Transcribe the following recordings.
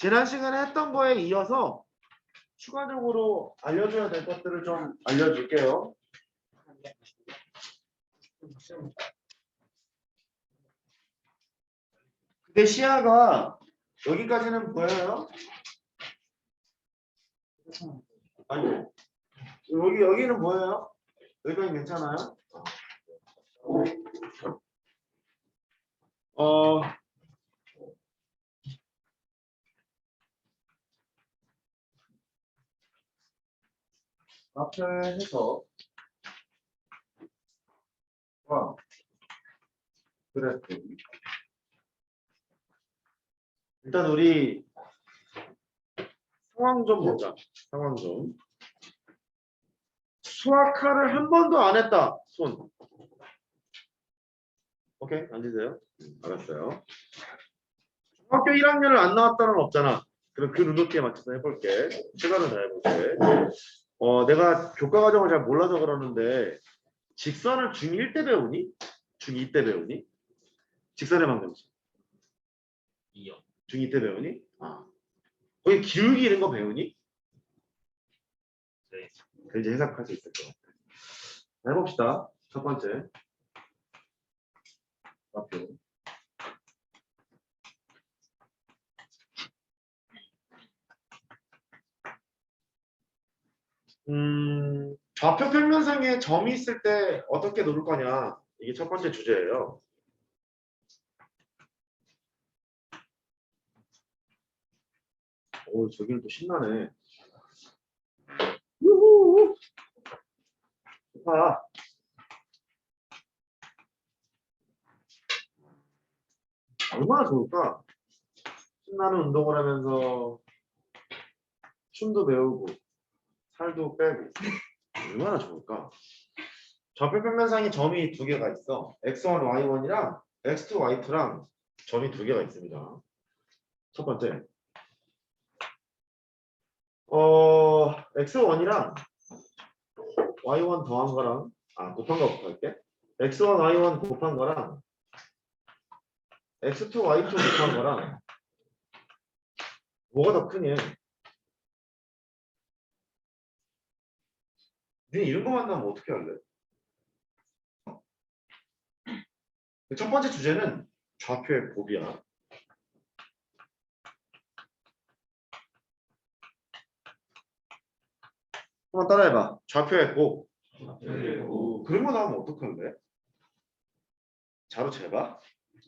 지난 시간에 했던 거에 이어서 추가적으로 알려줘야 될 것들을 좀 알려줄게요. 근데 시야가 여기까지는 보여요? 아니, 여기는 보여요? 여기까지 괜찮아요? 앞에 해서 그래프. 일단 우리 상황 좀 보자. 상황 좀. 수학화를 한 번도 안 했다. 손. 오케이, 앉으세요. 알았어요. 중학교 1학년을 안 나왔다는 없잖아. 그럼 그 루트에 맞춰서 해볼게. 시간을 다 해볼게. 내가 교과 과정을 잘 몰라서 그러는데 직선을 중1 때 배우니? 중2 때 배우니? 직선의 방정식. 2요. 중2 때 배우니? 아. 거기 기울기 이런 거 배우니? 네. 이제 해석할 수 있을 것 같아. 해봅시다. 첫 번째. 좌표. 좌표 평면상에 점이 있을 때 어떻게 놓을 거냐. 이게 첫 번째 주제예요. 오, 저기는 또 신나네. 유후! 좋다. 얼마나 좋을까? 신나는 운동을 하면서 춤도 배우고 살도 빼고 얼마나 좋을까? 좌표 평면상에 점이 두 개가 있어. x1, y1이랑 x2, y2랑 점이 두 개가 있습니다. 첫 번째. x1이랑 y1 더한 거랑 곱한 거 할게. x1, y1 곱한 거랑 x2, y2 곱한 거랑 뭐가 더 크니? 네 이런 거 만나면 어떻게 할래? 첫 번째 주제는 좌표의 곱이야. 한번 따라해봐. 좌표의 곱. 그런 거 나오면 어떡할래? 자로 재봐?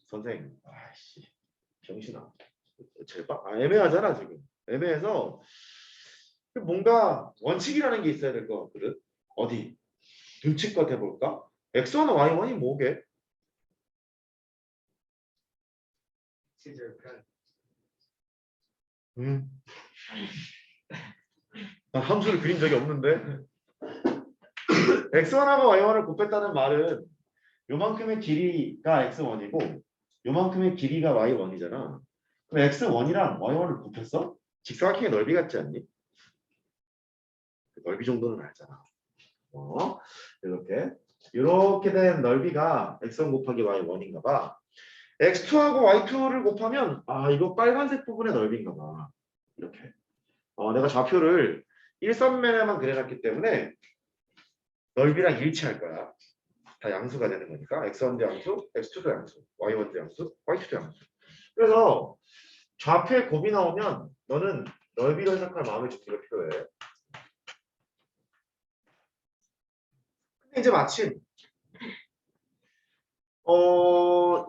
선생님. 아이씨. 병신아. 재봐? 애매하잖아 지금. 애매해서 뭔가 원칙이라는 게 있어야 될 것 같거든. 어디? 눈치껏 해볼까? x1, y1이 뭐게? 난 함수를 그린 적이 없는데. x1하고 y1을 곱했다는 말은 요만큼의 길이가 x1이고 요만큼의 길이가 y1이잖아. 그럼 x1이랑 y1을 곱했어? 직사각형의 넓이 같지 않니? 그 넓이 정도는 알잖아. 이렇게 된 넓이가 x1 곱하기 y1인가 봐. x2하고 y2를 곱하면 이거 빨간색 부분의 넓이인가 봐. 이렇게. 내가 좌표를 일선면에만 그려놨기 때문에 넓이랑 일치할 거야. 다 양수가 되는 거니까 x1도 양수, x2도 양수, y1도 양수, y2도 양수. 그래서 좌표에 곱이 나오면 너는 넓이로 해석할 마음의 준비가 필요해. 근데 이제 마침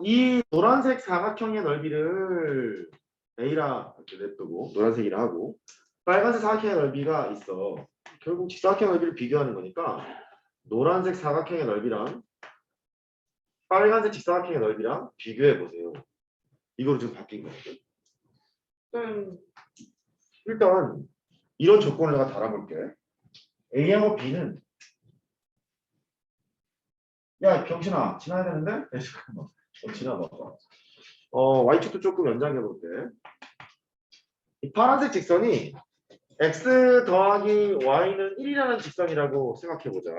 이 노란색 사각형의 넓이를 A라 이렇게 냅두고 노란색이라 하고 빨간색 사각형의 넓이가 있어. 결국 직사각형 넓이를 비교하는 거니까 노란색 사각형의 넓이랑 빨간색 직사각형의 넓이랑 비교해 보세요. 이거로 지금 바뀐 거거든. 일단 이런 조건을 내가 달아볼게. A하고 B는 야 병신아 지나야 되는데? 잠깐만 지나봐봐. Y축도 조금 연장해 볼게. 이 파란색 직선이 x 더하기 y는 1이라는 직선이라고 생각해 보자.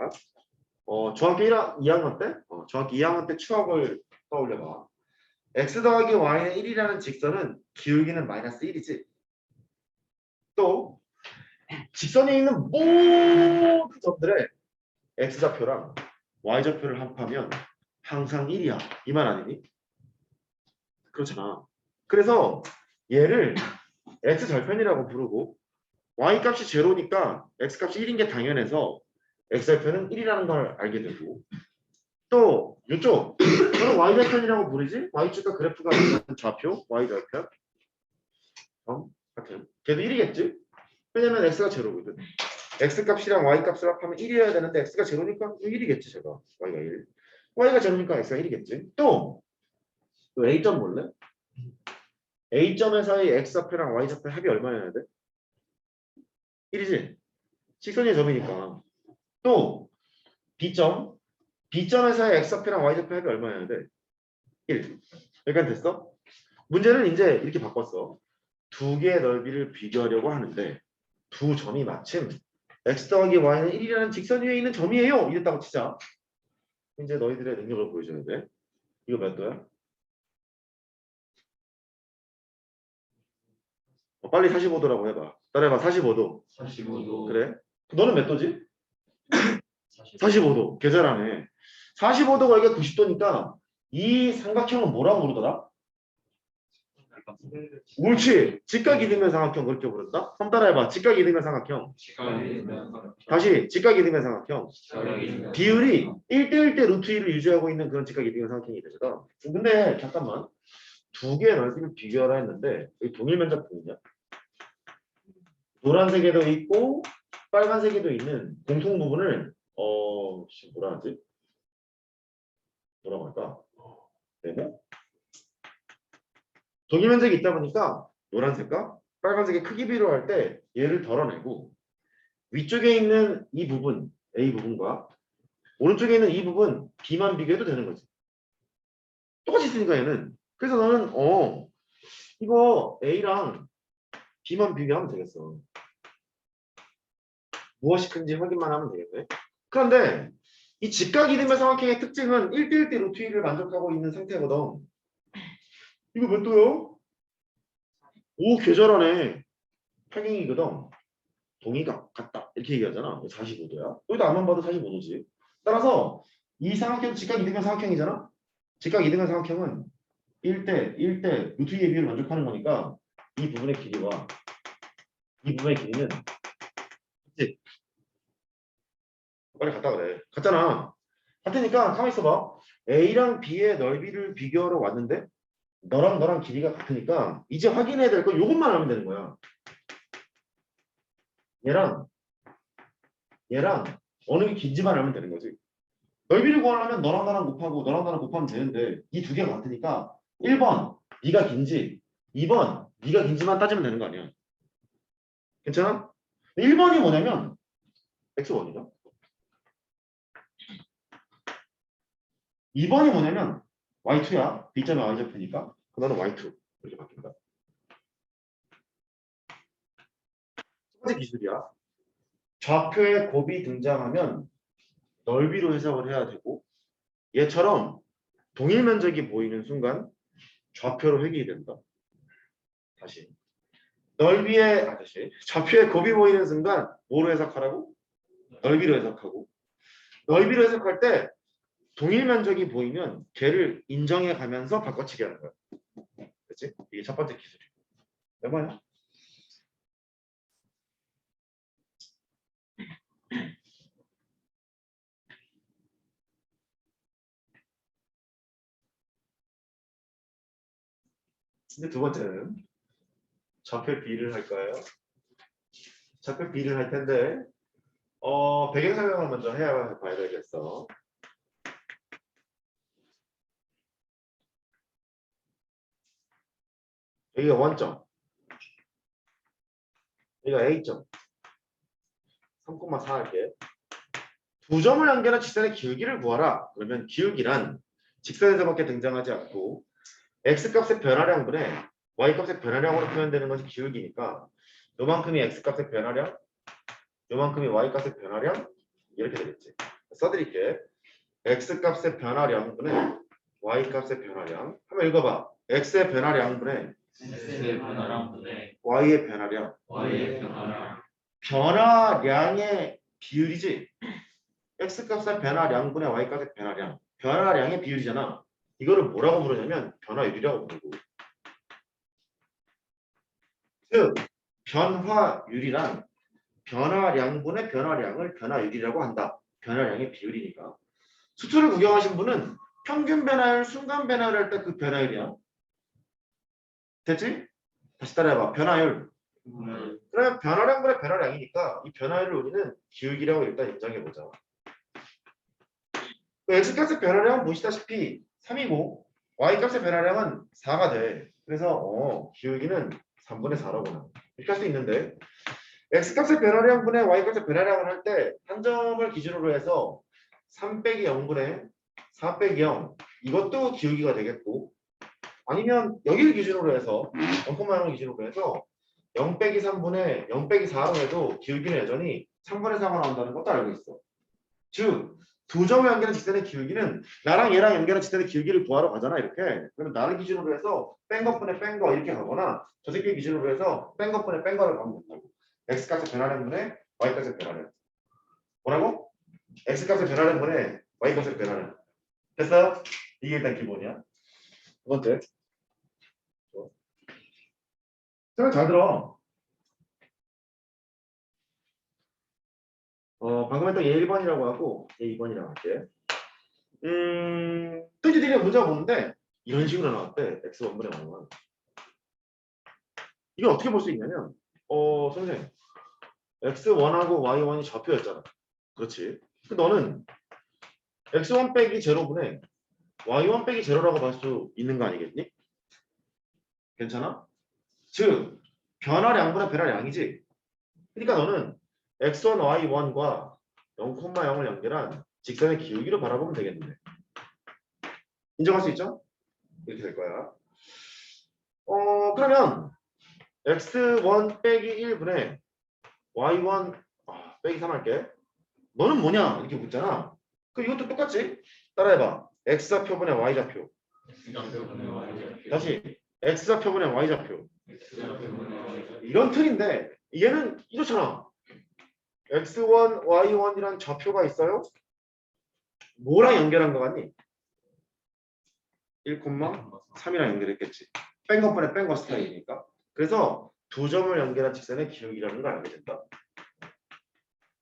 중학교 2학년 때? 중학교 2학년 때 추억을 떠올려봐. x 더하기 y는 1이라는 직선은 기울기는 마이너스 1이지. 또 직선에 있는 모든 점들의 x좌표랑 y좌표를 합하면 항상 1이야. 이 말 아니니? 그렇잖아. 그래서 얘를 x절편이라고 부르고 y값이 제로니까 x값이 1인 게 당연해서 x절편은 1이라는 걸 알게 되고 또 이쪽 저는 y절편이라고 부르지? y축과 그래프가 있는 좌표 y절편 같은 걔도 1이겠지? 왜냐면 x가 제로거든. x값이랑 y값을 합하면 1이어야 되는데 x가 제로니까 1이겠지 제가. y가 1. y가 제로니까 x가 1이겠지. 또 a점 볼래? a점에서의 x좌표랑 y좌표 합이 얼마여야 돼? 1이지? 직선의 점이니까. 또 b점 b점에서의 x좌표랑 y좌표 합이 얼마여야 돼? 1. 여기까지 됐어? 문제는 이제 이렇게 바꿨어. 두 개의 넓이를 비교하려고 하는데 두 점이 마침 x 더하기 y는 1이라는 직선 위에 있는 점이에요. 이랬다고 치자. 이제 너희들의 능력을 보여줘야 돼. 이거 몇 도야? 빨리 45도라고 해봐. 따라해봐. 45도. 45도. 그래? 너는 몇 도지? 45도. 계절하네. 45도가 이게 90도니까 이 삼각형은 뭐라고 부르더라? 옳지. 직각이등변 삼각형 그렇게 부른다. 한번 따라해봐. 직각이등변 삼각형. 다시 직각이등변 삼각형. 비율이 1대1대 루트 2를 유지하고 있는 그런 직각이등변 삼각형이 되거든. 근데 잠깐만. 두 개의 넓이를 비교하라 했는데 여기 동일 면적 보이냐? 노란색에도 있고 빨간색에도 있는 공통 부분을 뭐라 하지? 뭐라고 할까? 네모? 동일 면적이 있다 보니까 노란색과 빨간색의 크기 비교할 때 얘를 덜어내고 위쪽에 있는 이 부분 A 부분과 오른쪽에 있는 이 부분 B만 비교해도 되는 거지. 똑같이 있으니까 얘는. 그래서 너는 이거 A랑 B만 비교하면 되겠어. 무엇이 큰지 확인만 하면 되겠네. 그런데 이 직각 이등변 삼각형의 특징은 1대1대 루트 2를 만족하고 있는 상태거든. 이거 몇 도요? 오, 계절하네. 평행이거든. 동의가 같다. 이렇게 얘기하잖아. 45도야. 여기도 앞만 봐도 45도지. 따라서 이 삼각형 직각 이등변 삼각형이잖아. 직각 이등변 삼각형은 1대 루트 2의 비율을 만족하는 거니까 이 부분의 길이와 이 부분의 길이는 그치? 빨리 같다 그래. 같잖아. 같으니까 가만히 있어봐. A랑 B의 넓이를 비교하러 왔는데 너랑 너랑 길이가 같으니까 이제 확인해야 될 건 이것만 하면 되는 거야. 얘랑 어느 게 긴지만 알면 되는 거지. 넓이를 구하려면 너랑 나랑 곱하고 너랑 나랑 곱하면 되는데 이 두 개가 같으니까 1번 네가 긴지 2번 네가 긴지만 따지면 되는 거 아니야. 괜찮아? 1번이 뭐냐면 x1이다. 2번이 뭐냐면 y2야. b점이 y좌표니까 그거는 y2 이렇게 바뀐다. 첫 번째 기술이야. 좌표에 곱이 등장하면 넓이로 해석을 해야 되고 얘처럼 동일 면적이 보이는 순간 좌표로 회귀이 된다. 다시 좌표에 곱이 보이는 순간 뭐로 해석하라고? 넓이로 해석하고 넓이로 해석할 때 동일 면적이 보이면 걔를 인정해 가면서 바꿔치기 하는 거야. 그렇지? 이게 첫 번째 기술이고. 해봐요. 근데 두 번째는 좌표 B를 할까요? 좌표 B를 할 텐데 배경 설명을 먼저 해야 봐야 되겠어. 여기가 원점, 여기가 A점. 3,4 할게. 두 점을 연결한 직선의 기울기를 구하라. 그러면 기울기란 직선에서밖에 등장하지 않고 x값의 변화량분에 y값의 변화량으로 표현되는 것이 기울기니까 요만큼이 x값의 변화량, 요만큼이 y값의 변화량 이렇게 되겠지. 써드릴게. x값의 변화량분에 y값의 변화량 한번 읽어봐. x의 변화량분에 x의 변화량분에 y의 변화량. 변화량의 비율이지. x값의 변화량분의 y값의 변화량. 변화량의 비율이잖아. 이거를 뭐라고 부르냐면 변화율이라고 부르고. 즉 변화율이란 변화량분의 변화량을 변화율이라고 한다. 변화량의 비율이니까. 수초를 구경하신 분은 평균 변화율, 순간 변화율 할 때 그 변화율이야. 됐지? 다시 따라해봐. 변화율. 그러면 변화량분의 변화량이니까 이 변화율을 우리는 기울기라고 일단 인정해보자. x값의 변화량은 보시다시피 3이고 y값의 변화량은 4가 돼. 그래서 기울기는 3분의 4라고 이렇게 할 수 있는데 x값의 변화량분의 y값의 변화량을 할 때 한 점을 기준으로 해서 3 빼기 0분의 4 빼기 0 이것도 기울기가 되겠고 아니면 여기를 기준으로 해서 0,0을 기준으로 해서 0 빼기 3분의 0 빼기 4로 해도 기울기는 여전히 3분의 4가 나온다는 것도 알고 있어. 즉 두 점을 연결한 직선의 기울기는 나랑 얘랑 연결한 직선의 기울기를 구하러 가잖아 이렇게. 그러면 나를 기준으로 해서 뺀 것분의 뺀 거 이렇게 가거나 저 새끼 기준으로 해서 뺀 것분의 뺀 거를 가면 된다고. x값의 변화량분의 y값의 변화량. 뭐라고? x값의 변화량분의 y값의 변화량. 됐어요? 이게 일단 기본이야. 두 번째. 설명 잘 들어. 방금 했던 얘 1번이라고 하고 얘 2번이라고 할게. 또 이제 니네 문제가 보는데 이런 식으로 나왔대. x1분의 y1. 이걸 어떻게 볼 수 있냐면 선생님 x1하고 y1이 좌표였잖아. 그렇지. 너는 x1 빼기 0분의 y1 빼기 0라고 볼 수 있는 거 아니겠니? 괜찮아? 즉 변화량분의 변화량이지. 그러니까 너는 x1, y1과 0,0을 연결한 직선의 기울기를 바라보면 되겠는데. 인정할 수 있죠? 이렇게 될 거야. 그러면 x1 빼기 1분의 y1 빼기 3 할게. 너는 뭐냐? 이렇게 묻잖아. 그럼 이것도 똑같지? 따라해봐. x좌표분의 y좌표. 다시 x좌표분의 y좌표. 이런 틀인데 얘는 이렇잖아. x1, y1이란 좌표가 있어요. 뭐랑 연결한 거 같니? 1,3이랑 연결했겠지. 뺀 것분에 뺀 거 스타일이니까. 그래서 두 점을 연결한 직선의 기울기라는 걸 알게 된다.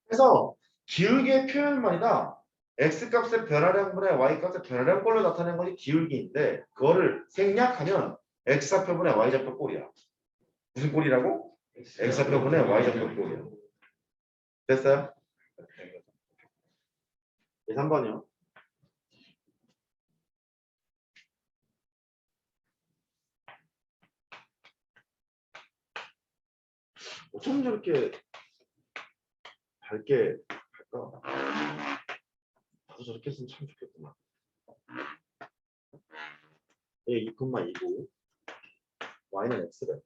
그래서 기울기의 표현만이다. x값의 변화량분의 y값의 변화량꼴로 나타내는 것이 기울기인데 그거를 생략하면 x좌표분의 y좌표 꼴이야. 무슨 꼴이라고? x좌표분의 y좌표 꼴이야. 됐어요? 3번이요. 어쩜 저렇게 밝게 할까? 나도 저렇게 했으면 참 좋겠구만. 얘 2,2고 y는 x래.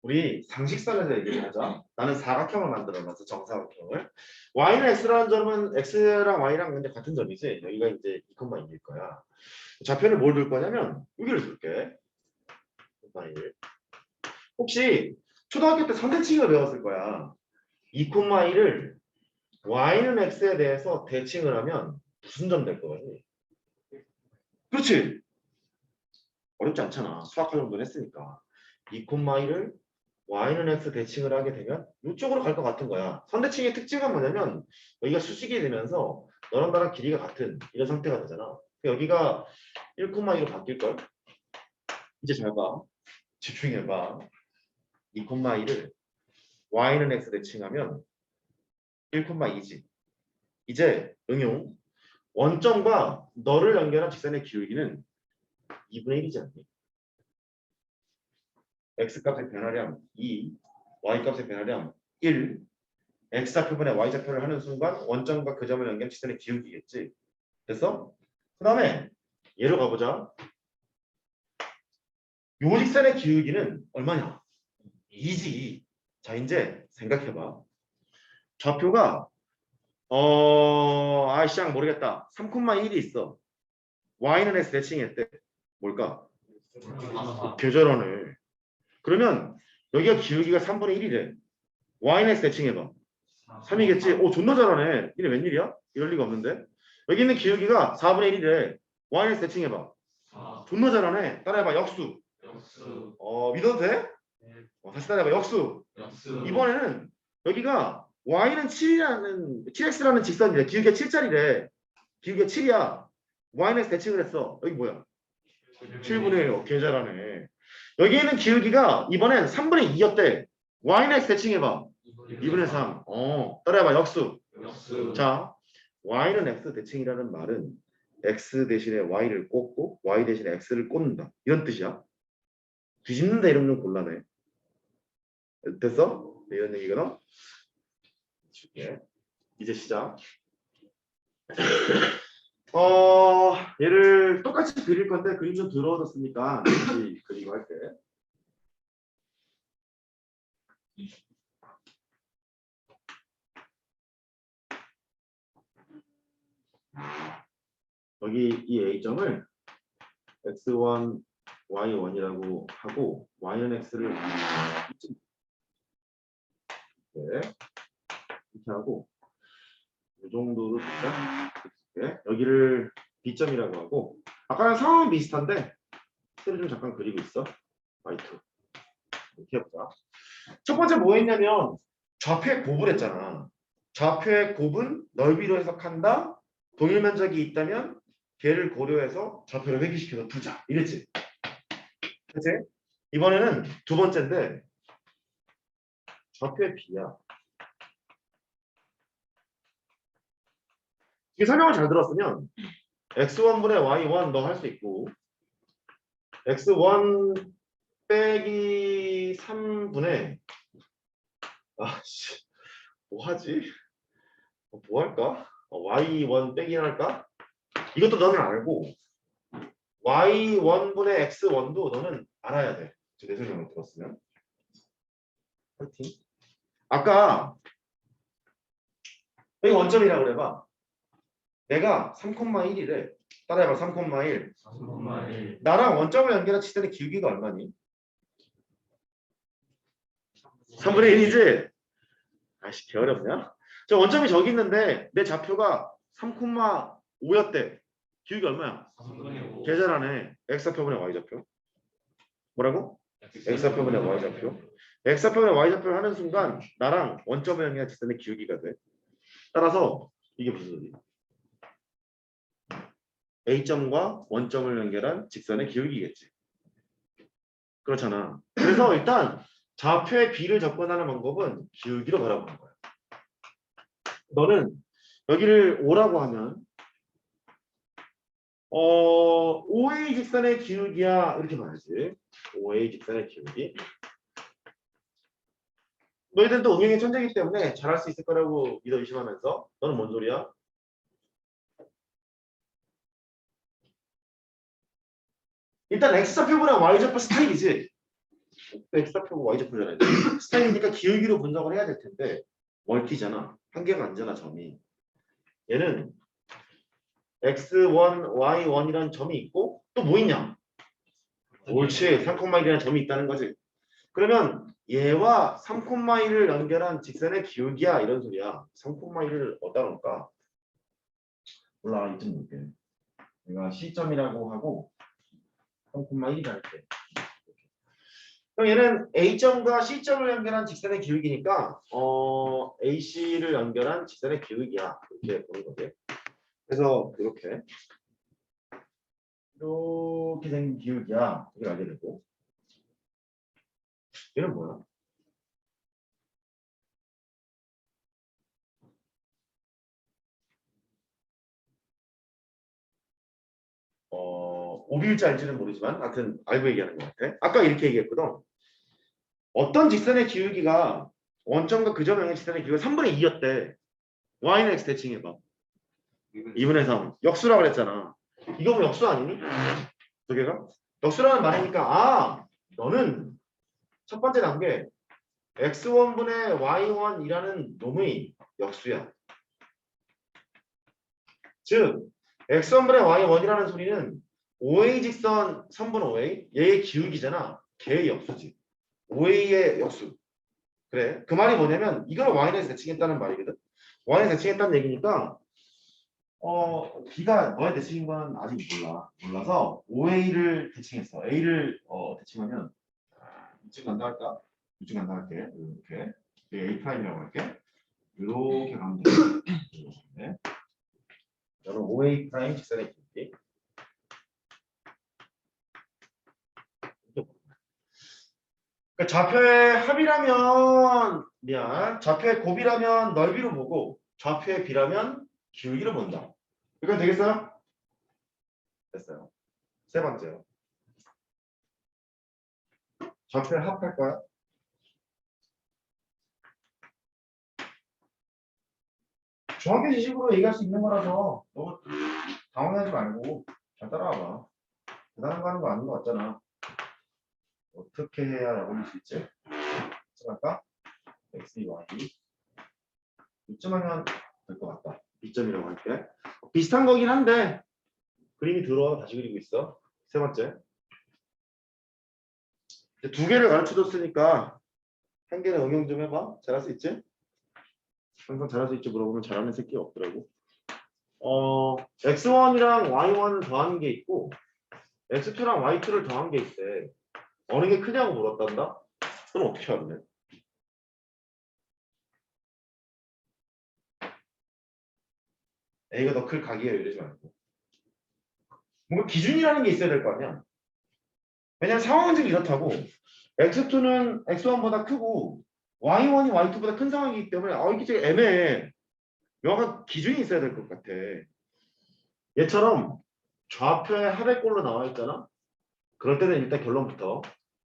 우리 상식선에서 얘기를 하자. 나는 사각형을 만들어놨어. 정사각형을. y는 x라는 점은 x랑 y랑 근데 같은 점이지. 여기가 이제 2,2일 거야. 좌표를 뭘 둘 거냐면 여기를 둘게. 2,1. 혹시 초등학교 때 선대칭을 배웠을 거야. 2,1을 y는 x에 대해서 대칭을 하면 무슨 점 될 거니? 그렇지. 어렵지 않잖아. 수학과 정도는 했으니까. 2,1을 y는 x 대칭을 하게 되면 이쪽으로 갈 것 같은 거야. 선대칭의 특징은 뭐냐면 여기가 수직이 되면서 너랑 나랑 길이가 같은 이런 상태가 되잖아. 여기가 1,2로 바뀔걸? 이제 잘 봐. 집중해봐. 2,1을 y는 x 대칭하면 1,2지. 이제 응용. 원점과 너를 연결한 직선의 기울기는 2분의 1이지 않니? x값의 변화량 2, y값의 변화량 1, x좌표분의 y좌표를 하는 순간 원점과 그 점을 연결한 직선의 기울기겠지. 됐어? 그 다음에 얘로 가보자. 요 직선의 기울기는 얼마냐? 2지. 자 이제 생각해봐. 좌표가 아이씨앙 모르겠다. 3,1이 있어. y는 x 대칭했대. 뭘까? 계절하네. 그러면 여기가 기울기가 3분의 1이래. y는 x 대칭해봐. 3이겠지? 오, 존나 잘하네. 이게 웬일이야? 이럴 리가 없는데. 여기 있는 기울기가 4분의 1이래. y는 x 대칭해봐. 존나 잘하네. 따라해봐. 역수. 믿어도 돼? 다시 따라해봐. 역수. 이번에는 여기가 y는 7x라는 직선이래. 기울기가 7짜리래. 기울기가 7이야. y는 x 대칭을 했어. 여기 뭐야? 7분의 1. 개 잘하네. 여기 있는 기울기가 이번엔 3분의 2였대. y는 x 대칭해봐. 2분의 3. 따라해봐. 역수. 자, y는 x 대칭이라는 말은 x 대신에 y를 꽂고 y 대신에 x를 꽂는다. 이런 뜻이야. 뒤집는다 이런 건 곤란해. 됐어? 이런 얘기거든. 예. 이제 시작. 얘를 똑같이 그릴 건데 그림 좀 더러워졌으니까 다시 그리고 할게. 여기 이 A점을 x1, y1이라고 하고 y는 x를 이렇게 하고 이 정도로 두자. 여기를 B점이라고 하고 아까랑 상황은 비슷한데 스를 좀 잠깐 그리고 있어. y2 이렇게 해보자. 첫 번째 뭐 했냐면 좌표의 곱을 했잖아. 좌표의 곱은 넓이로 해석한다. 동일 면적이 있다면 걔를 고려해서 좌표를 회귀시켜서 두자. 이랬지. 그치? 이번에는 두 번째인데 좌표의 B야. 이 설명을 잘 들었으면 x1분의 y1 너 할 수 있고 x1 빼기 3분의 뭐 하지? 뭐 할까? y1 빼기 할까? 이것도 너는 알고 y1분의 x1도 너는 알아야 돼. 내 설명을 들었으면. 파이팅. 아까 여기 원점이라고 그래봐. 내가 3,1이래. 따라해봐. 3,1. 나랑 원점을 연결한 지점의 기울기가 얼마니? 3분의 1이지? 아씨 개 어렵냐? 저 원점이 저기 있는데 내 좌표가 3,5였대. 기울기 얼마야? 계산하네. x좌표분의 y좌표. 뭐라고? x좌표분의 y좌표. x좌표분의 y좌표를 하는 순간 나랑 원점을 연결한 직선의 기울기가 돼. 따라서 이게 무슨 소리야? A점과 원점을 연결한 직선의 기울기겠지. 그렇잖아. 그래서 일단 좌표의 B를 접근하는 방법은 기울기로 바라보는 거야. 너는 여기를 O라고 하면 OA 직선의 기울기야 이렇게 봐야지. OA 직선의 기울기. 너희들은 또 응용의 천재이기 때문에 잘할 수 있을 거라고 믿어 의심하면서 너는 뭔 소리야? 일단 x좌표보다 y좌표 스타일이지. x좌표고 y좌표잖아요. 스타일이니까 기울기로 분석을 해야 될 텐데 멀티잖아. 한계가 아니잖아 점이. 얘는 x1, y1이라는 점이 있고 또 뭐 있냐? 옳지. 3,1이라는 점이 있다는 거지. 그러면 얘와 3,1을 연결한 직선의 기울기야 이런 소리야. 3,1을 어디다 놓을까? 몰라. 이쯤 놓을게. 내가 C점이라고 하고 3,1이 할게. 그럼 얘는 A점과 C점을 연결한 직선의 기울기니까 AC를 연결한 직선의 기울기야. 이렇게 보는 거지. 그래서 이렇게 생긴 기울기야. 이걸 알게 되고 얘는 뭐야? 오비일지 알지는 모르지만 하여튼 알고 얘기하는 것 같아. 아까 이렇게 얘기했거든. 어떤 직선의 기울기가 원점과 그 점의 직선의 기울기가 3분의 2였대. y는 x 대칭해봐. 2분의 3. 역수라고 그랬잖아. 이거 뭐 역수 아니니? 두 개가? 역수라는 말이니까 너는 첫 번째 단계 x1분의 y1이라는 놈의 역수야. 즉 x1분의 y1이라는 소리는 OA 직선 3분 OA 얘의 기울기잖아. 걔의 역수지. OA의 역수. 그래. 그 말이 뭐냐면 이걸 Y에서 대칭했다는 말이거든. Y에 대칭했다는 얘기니까 B가 너의 대칭인 건 아직 몰라. 몰라서 OA를 대칭했어. A를 대칭하면 이쯤 간다 할까? 이쯤 간다 할게. 이렇게 A'이라고 할게. 이렇게 가면 돼. 네. 여러분 OA 프라임 직선의 길이. 그러니까 좌표의 합이라면 좌표의 곱이라면 넓이로 보고 좌표의 비라면 기울기로 본다. 이건 되겠어요? 됐어요. 세 번째요. 좌표의 합할 거야. 정확히 지식으로 얘기할 수 있는 거라서 너무 당황하지 말고 잘 따라와봐. 대단한 거 하는 거 아닌 거 같잖아. 어떻게 해야 약올릴 수 있지? 할까? x, y 이쯤 하면 될 것 같다. B점이라고 할게. 비슷한 거긴 한데 그림이 들어와 다시 그리고 있어. 세 번째. 두 개를 가르쳐줬으니까 한 개는 응용 좀 해봐. 잘할 수 있지? 항상 잘할 수 있지 물어보면 잘하는 새끼 없더라고. x1이랑 y1을 더하는 게 있고 x2랑 y2를 더한 게 있대. 어느 게 크냐고 물었단다? 그럼 어떻게 알래? A가 더 클 각이에요. 이러지 말고. 뭔가 기준이라는 게 있어야 될 거 아니야. 왜냐면 상황은 지금 이렇다고. x2는 x1보다 크고 y1이 y2보다 큰 상황이기 때문에 이게 되게 애매해. 명확한 기준이 있어야 될 것 같아. 얘처럼 좌표에 합의꼴로 나와 있잖아. 그럴 때는 일단 결론부터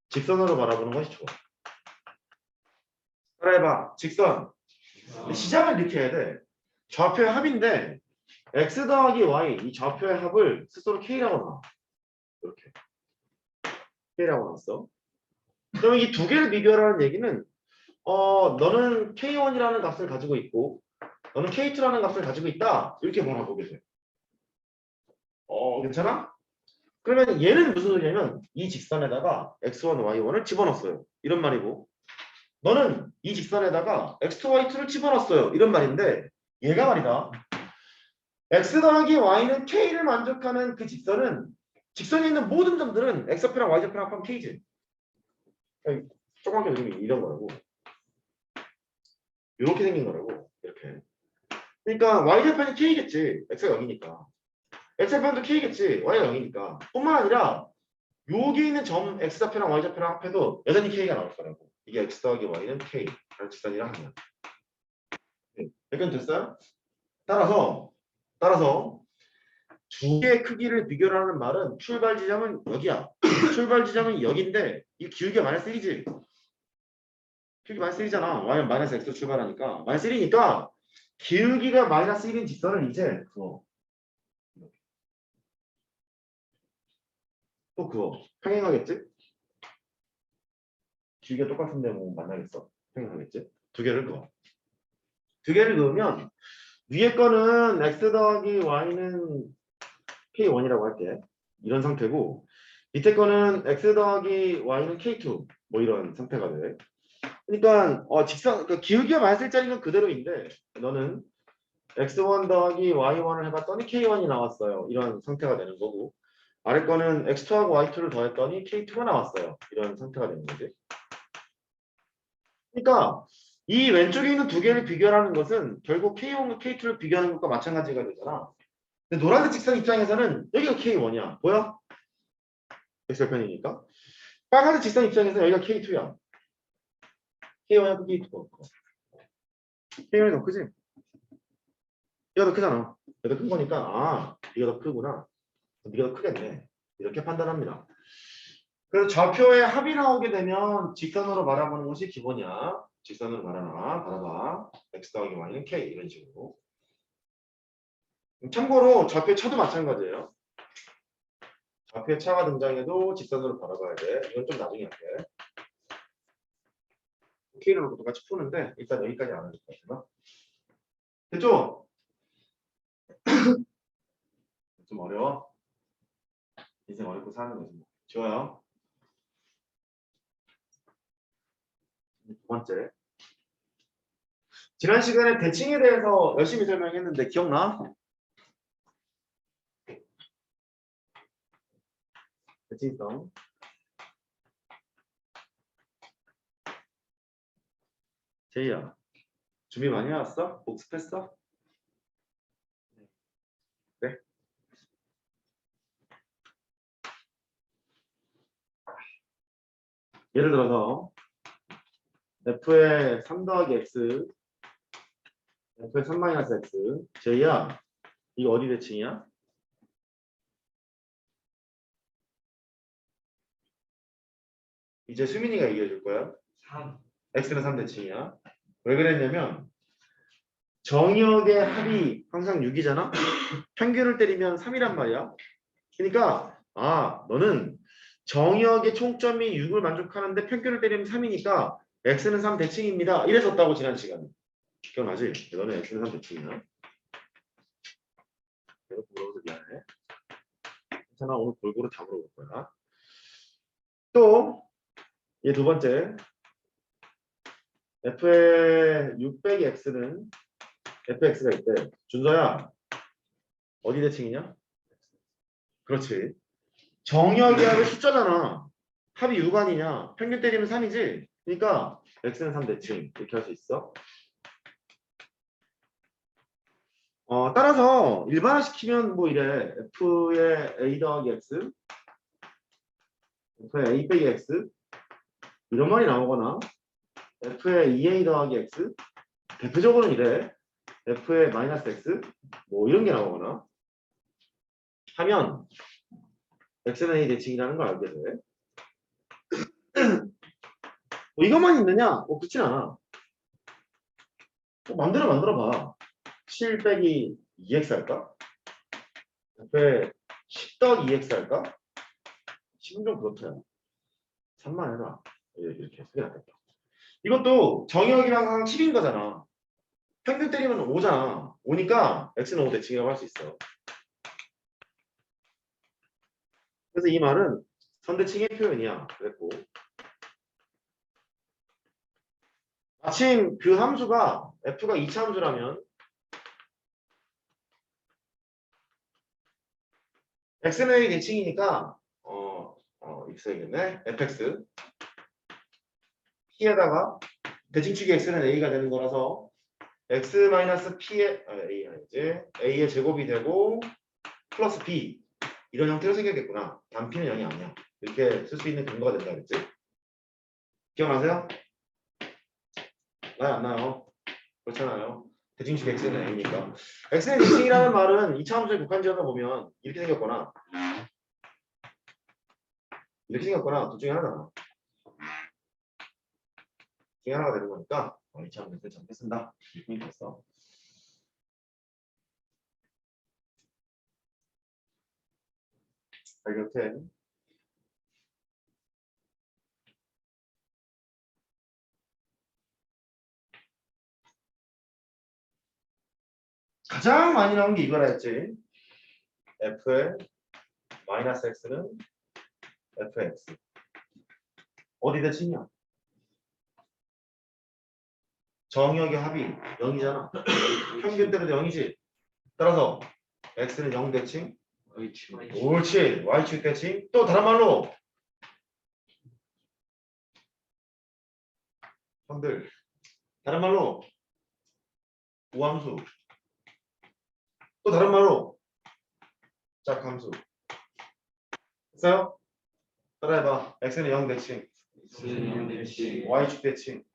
직선으로 바라보는 것이 좋아. 따라해봐. 직선. 시작을 이렇게 해야 돼. 좌표의 합인데 x 더하기 y 이 좌표의 합을 스스로 k라고 나와. 이렇게 k라고 나왔어. 그러면 이 두 개를 비교하라는 얘기는 너는 k1이라는 값을 가지고 있고 너는 k2라는 값을 가지고 있다. 이렇게 바라보게 돼. 괜찮아? 그러면 얘는 무슨 소리냐면 이 직선에다가 x1, y1을 집어넣었어요. 이런 말이고 너는 이 직선에다가 x2, y2를 집어넣었어요. 이런 말인데 얘가 말이다. x 더하기 y는 k를 만족하는 그 직선은 직선에 있는 모든 점들은 x좌표랑 y좌표랑 합하면 k지. 조그맣게 그림이 이런 거라고. 이렇게 생긴 거라고. 이렇게. 그러니까 y좌표는 k겠지. x가 0이니까. x좌표도 k겠지. y가 0이니까. 뿐만 아니라 여기 있는 점 x좌표랑 y좌표랑 합해도 여전히 k가 나올 거라고. 이게 x 더하기 y는 k. 라는 직선이라 하면. 여기까지 됐어요? 따라서 두 개의 크기를 비교하는 말은 출발 지점은 여기야. 출발 지점은 여기인데 이 기울기가 마이너스 1이지. 기울기 마이너스 1이잖아. y는 마이너스 x로 출발하니까. 마이너스 1이니까 기울기가 마이너스 1인 직선을 이제 그거. 또 그거. 평행하겠지? 기울기가 똑같은데 뭐 만나겠어. 평행하겠지? 두 개를 그어. 두 개를 그으면 위에 거는 x 더하기 y는 k1이라고 할게. 이런 상태고 밑에 거는 x 더하기 y는 k2 뭐 이런 상태가 돼. 그러니까 직선 그러니까 기울기가 마이너스 1짜리는 건 그대로인데 너는 x1 더하기 y1을 해봤더니 k1이 나왔어요. 이런 상태가 되는 거고 아래 거는 x2하고 y2를 더했더니 k2가 나왔어요. 이런 상태가 되는 거지. 그러니까 이 왼쪽에 있는 두 개를 비교하는 것은 결국 k1과 k2를 비교하는 것과 마찬가지가 되잖아. 근데 노란색 직선 입장에서는 여기가 k1이야. 보여? x절편이니까. 빨간색 직선 입장에서는 여기가 k2야. K1하고 K2가 K1이 더 크지? 얘가 더 크잖아. 얘가 더 큰 거니까 이가 더 크구나. 네가 더 크겠네. 이렇게 판단합니다. 그래서 좌표의 합이 나오게 되면 직선으로 바라보는 것이 기본이야. 직선으로 바라봐. x 더하기 y는 k 이런 식으로. 참고로 좌표의 차도 마찬가지예요. 좌표의 차가 등장해도 직선으로 바라봐야 돼. 이건 좀 나중에 할게. k를 놓고 똑같이 푸는데 일단 여기까지 안 해줄 것 같구나. 됐죠? 좀 어려워. 인생 어렵고 사는 거지. 뭐. 좋아요. 두 번째. 지난 시간에 대칭에 대해서 열심히 설명했는데 기억나? 대칭성. 제이야, 준비 많이 해왔어? 복습했어? 네? 예를 들어서 f의 3 더하기 x, f의 3 마이너스 x. 제이야, 이거 어디 대칭이야? 이제 수민이가 얘기해 줄 거야. 3. x는 3 대칭이야. 왜 그랬냐면 정역의 합이 항상 6이잖아. 평균을 때리면 3이란 말이야. 그러니까 너는 정역의 총점이 6을 만족하는데 평균을 때리면 3이니까 x는 3 대칭입니다. 이랬었다고 지난 시간에. 기억나지? 너는 x는 3 대칭이야. 내가 물어봐서 미안해. 괜찮아, 오늘 골고루 다 물어볼 거야. 또 이 두 번째 f의 6 빼기 x는 fx가 있대. 준서야, 어디 대칭이냐? 그렇지. 정역의 합의 숫자잖아. 합이 6 아니냐? 평균 때리면 3이지? 그러니까 x는 3 대칭 이렇게 할 수 있어. 따라서 일반화시키면 뭐 이래. f의 a 더하기 x, f의 a 빼기 x 이런 말이 나오거나 f의 2a 더하기 x, 대표적으로는 이래. f의 마이너스 x 뭐 이런 게 나오거나 하면 x는 a 대칭이라는 걸 알게 돼. 뭐 이것만 있느냐? 그렇진 않아. 만들어 봐. 7 빼기 2x 할까? f의 10 더하기 2x 할까? 10은 좀 그렇다. 3만 해라. 이렇게 크게 낫겠다. 이것도 정의역이랑 항상 10인 거잖아. 평균 때리면 5잖아. 5니까 x는 5 대칭이라고 할 수 있어. 그래서 이 말은 선대칭의 표현이야. 그랬고 마침 그 함수가 f가 2차 함수라면 x는 a 대칭이니까 이렇게 써야겠네. fx p에다가 대칭축이 x는 a가 되는 거라서 x-p의 a 아니지 a의 제곱이 되고 플러스 b 이런 형태로 생겼겠구나. 단피는 0이 아니야. 이렇게 쓸 수 있는 근거가 된다 그랬지? 기억나세요? 나요 안 나요? 그렇잖아요. 대칭식 x는 a니까. x는 대칭이라는 말은 2차 함수의 국한지어서 보면 이렇게 생겼거나 이렇게 생겼거나 둘 중에 하나잖아. 중에 하나가 되는 거니까 2차 함수를 정했습니다. 이렇게 됐어. 발격된 가장 많이 나온 게 이거라 했지. f의 마이너스 x는 fx. 어디 대칭이야? 정역의 합이 0이잖아. 평균 때려도 0이지. 따라서 x는 0 대칭. 옳지. y축 대칭. 또 다른 말로 형들 다른 말로 우함수. 또 다른 말로 짝함수. 됐어요? 따라해봐. x는 0 대칭. y축 대칭.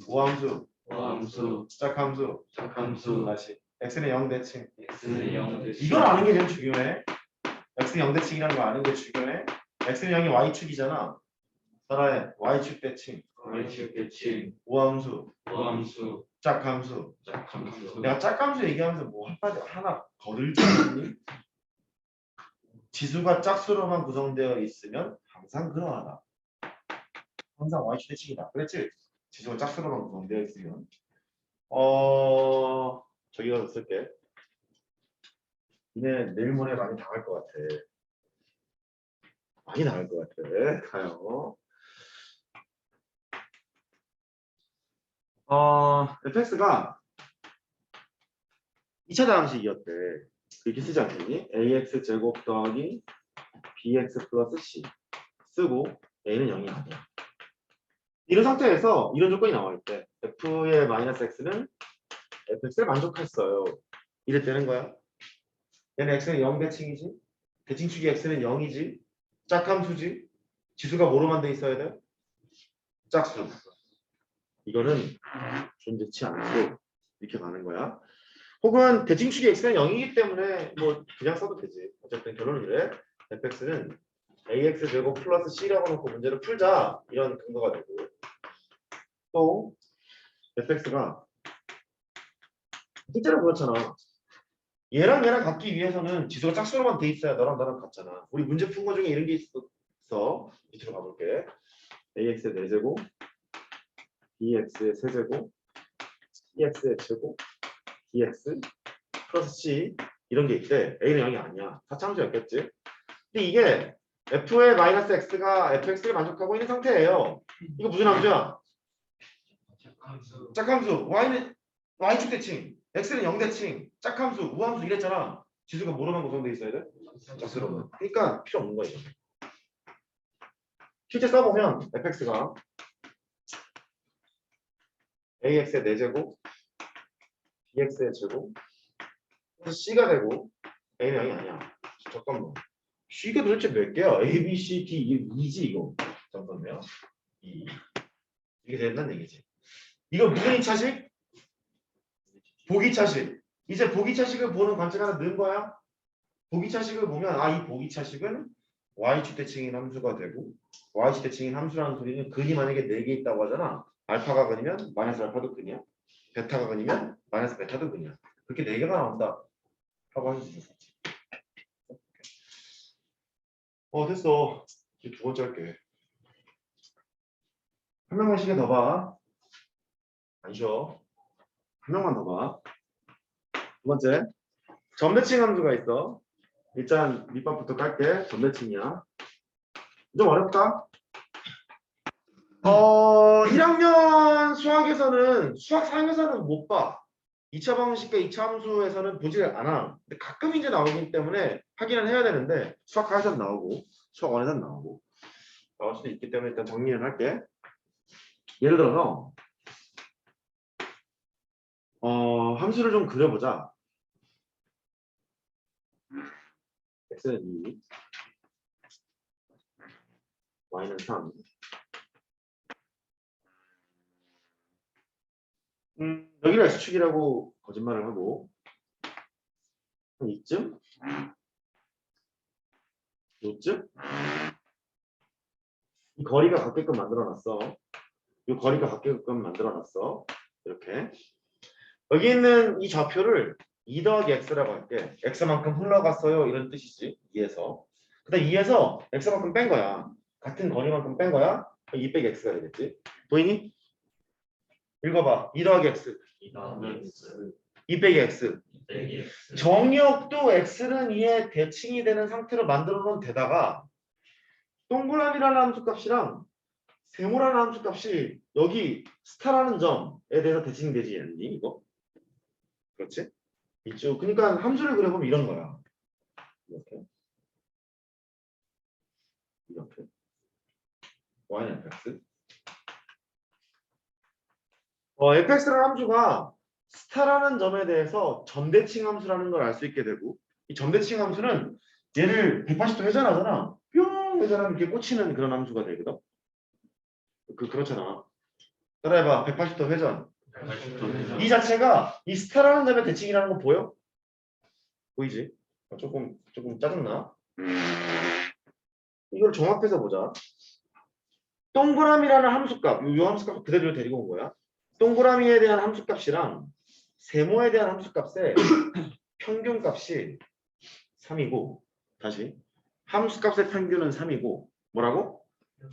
우함수. 짝함수. 다시. x는 0 대칭. 이걸 아는 게 제일 중요해. x는 0 대칭이라는 거 아는 게 중요해. x는 0이 y축이잖아. 따라해. y축 대칭. 우함수. 짝함수. 내가 짝함수 얘기하면서 뭐 한마디 하나 거들지 않니? 지수가 짝수로만 구성되어 있으면 항상 그러하다. 항상 y축 대칭이다. 그랬지? 지수가 짝수로만 구성되어 있으면 저기가 쓸게. 니네 내일 모레 많이 당할 것 같아. 많이 나올 것 같아. 가요. fx가 2차 다항식이었대. 이렇게 쓰지 않겠니? ax 제곱 더하기 bx 플러스 c 쓰고 a는 0이 아니야. 이런 상태에서 이런 조건이 나와 있대. f의 마이너스 x는 fx를 만족했어요. 이래 되는 거야. 얘는 x는 0 대칭이지. 대칭축이 x는 0이지. 짝함수지. 지수가 뭐로만 돼 있어야 돼? 짝수. 이거는 존재치 않고 이렇게 가는 거야. 혹은 대칭축이 x는 0이기 때문에 뭐 그냥 써도 되지. 어쨌든 결론은 이래. fx는 ax 제곱 플러스 c라고 놓고 문제를 풀자. 이런 근거가 되고. 또 fx가 실제로 그렇잖아. 얘랑 얘랑 같기 위해서는 지수가 짝수로만 돼 있어야 너랑 나랑 같잖아. 우리 문제 푼 거 중에 이런 게 있어. 밑으로 가볼게. ax의 4제곱, bx의 세제곱, cx의 제곱, dx 플러스 c 이런 게 있대. a는 0이 아니야. 사차함수였겠지. 근데 이게 f의 마이너스 x가 fx를 만족하고 있는 상태예요. 이거 무슨 함수야? 짝함수. y는 y축 대칭, x는 0 대칭, 짝함수, 우함수 이랬잖아. 지수가 뭐로만 구성돼 있어야 돼? 짝수로만. 그러니까 필요 없는 거야. 실제 써보면 fx가 ax의 4제곱, bx의 제곱, c가 되고 a는 0이 아니야. 잠깐만. c가 도대체 몇 개야? a, b, c, d 이게 2지 이거. 잠깐만요. 2. 이게 된다는 얘기지. 이거 무슨 2차식? 보기차식. 이제 보기차식을 보는 관점 하나 넣은 거야. 보기차식을 보면 이 보기차식은 y축 대칭인 함수가 되고 y축 대칭인 함수라는 소리는 근이 만약에 4개 있다고 하잖아. 알파가 근이면 마이너스 알파도 근이야. 베타가 근이면 마이너스 베타도 근이야. 그렇게 4개가 나온다. 라고 할 수 있었지. 됐어. 이제 두 번째 할게. 한 명만 시계 더 봐. 안 쉬어. 한 명만 더 봐. 두 번째. 점대칭 함수가 있어. 일단 밑밥부터 깔게. 점대칭이야. 좀 어렵다. 1학년 수학에서는 수학 4에서는 못 봐. 2차 방식과 2차 함수에서는 보질 않아. 근데 가끔 이제 나오기 때문에 확인은 해야 되는데 수학 4에서는 나오고 수학 1에서는 나오고 나올 수도 있기 때문에 일단 정리를 할게. 예를 들어서 함수를 좀 그려보자. x는 2, y는 3. 여기를 x축이라고 거짓말을 하고 한 이쯤? 요쯤? 이 거리가 같게끔 만들어놨어. 이 거리가 같게끔 만들어놨어. 이렇게. 여기 있는 이 좌표를 2 더하기 x라고 할게. x만큼 흘러갔어요. 이런 뜻이지. 2에서. 그 다음 2에서 x만큼 뺀 거야. 같은 거리만큼 뺀 거야. 2 빼기 x가 되겠지. 보이니? 읽어봐. 2 더하기 x. 2 빼기 x. 정역도 x는 2의 대칭이 되는 상태로 만들어 놓은 데다가 동그라미라는 함수값이랑 세모라는 함수값이 여기 스타라는 점에 대해서 대칭이 되지 않니? 이거? 그렇지? 있죠. 그러니까 함수를 그려보면 이런 거야. 이렇게. 이렇게. y는 fx. fx라는 함수가 스타라는 점에 대해서 점대칭 함수라는 걸 알 수 있게 되고 이 점대칭 함수는 얘를 180도 회전하잖아. 뿅 회전하면 이렇게 꽂히는 그런 함수가 되거든. 그렇잖아. 따라해봐. 180도 회전. 이 자체가 이 스타라는 점의 대칭이라는 거 보여? 보이지? 조금 짜증나. 이걸 종합해서 보자. 동그라미라는 함수값, 이 함수값을 그대로 데리고 온 거야. 동그라미에 대한 함수값이랑 세모에 대한 함수값의 평균값이 3이고 다시 함수값의 평균은 3이고 뭐라고?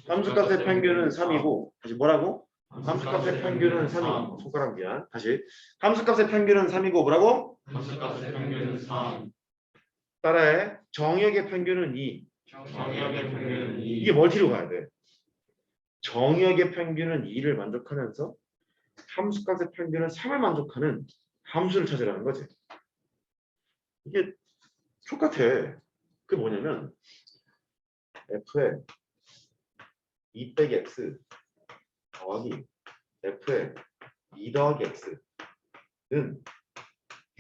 함수값의 평균은 3이고 다시 뭐라고? 함수값의 평균은 3이고 손가락 미안 다시 함수값의 평균은 3이고 뭐라고? 함수값의 평균은 3. 따라해 정역의 평균은 2. 정역의 평균은 이게 멀티로 가야 돼. 정의역의 평균은 2를 만족하면서 함수값의 평균은 3을 만족하는 함수를 찾으라는 거지. 이게 똑같아. 그게 뭐냐면 f의 2 빼기 x 더하기 f의 2 더하기 x는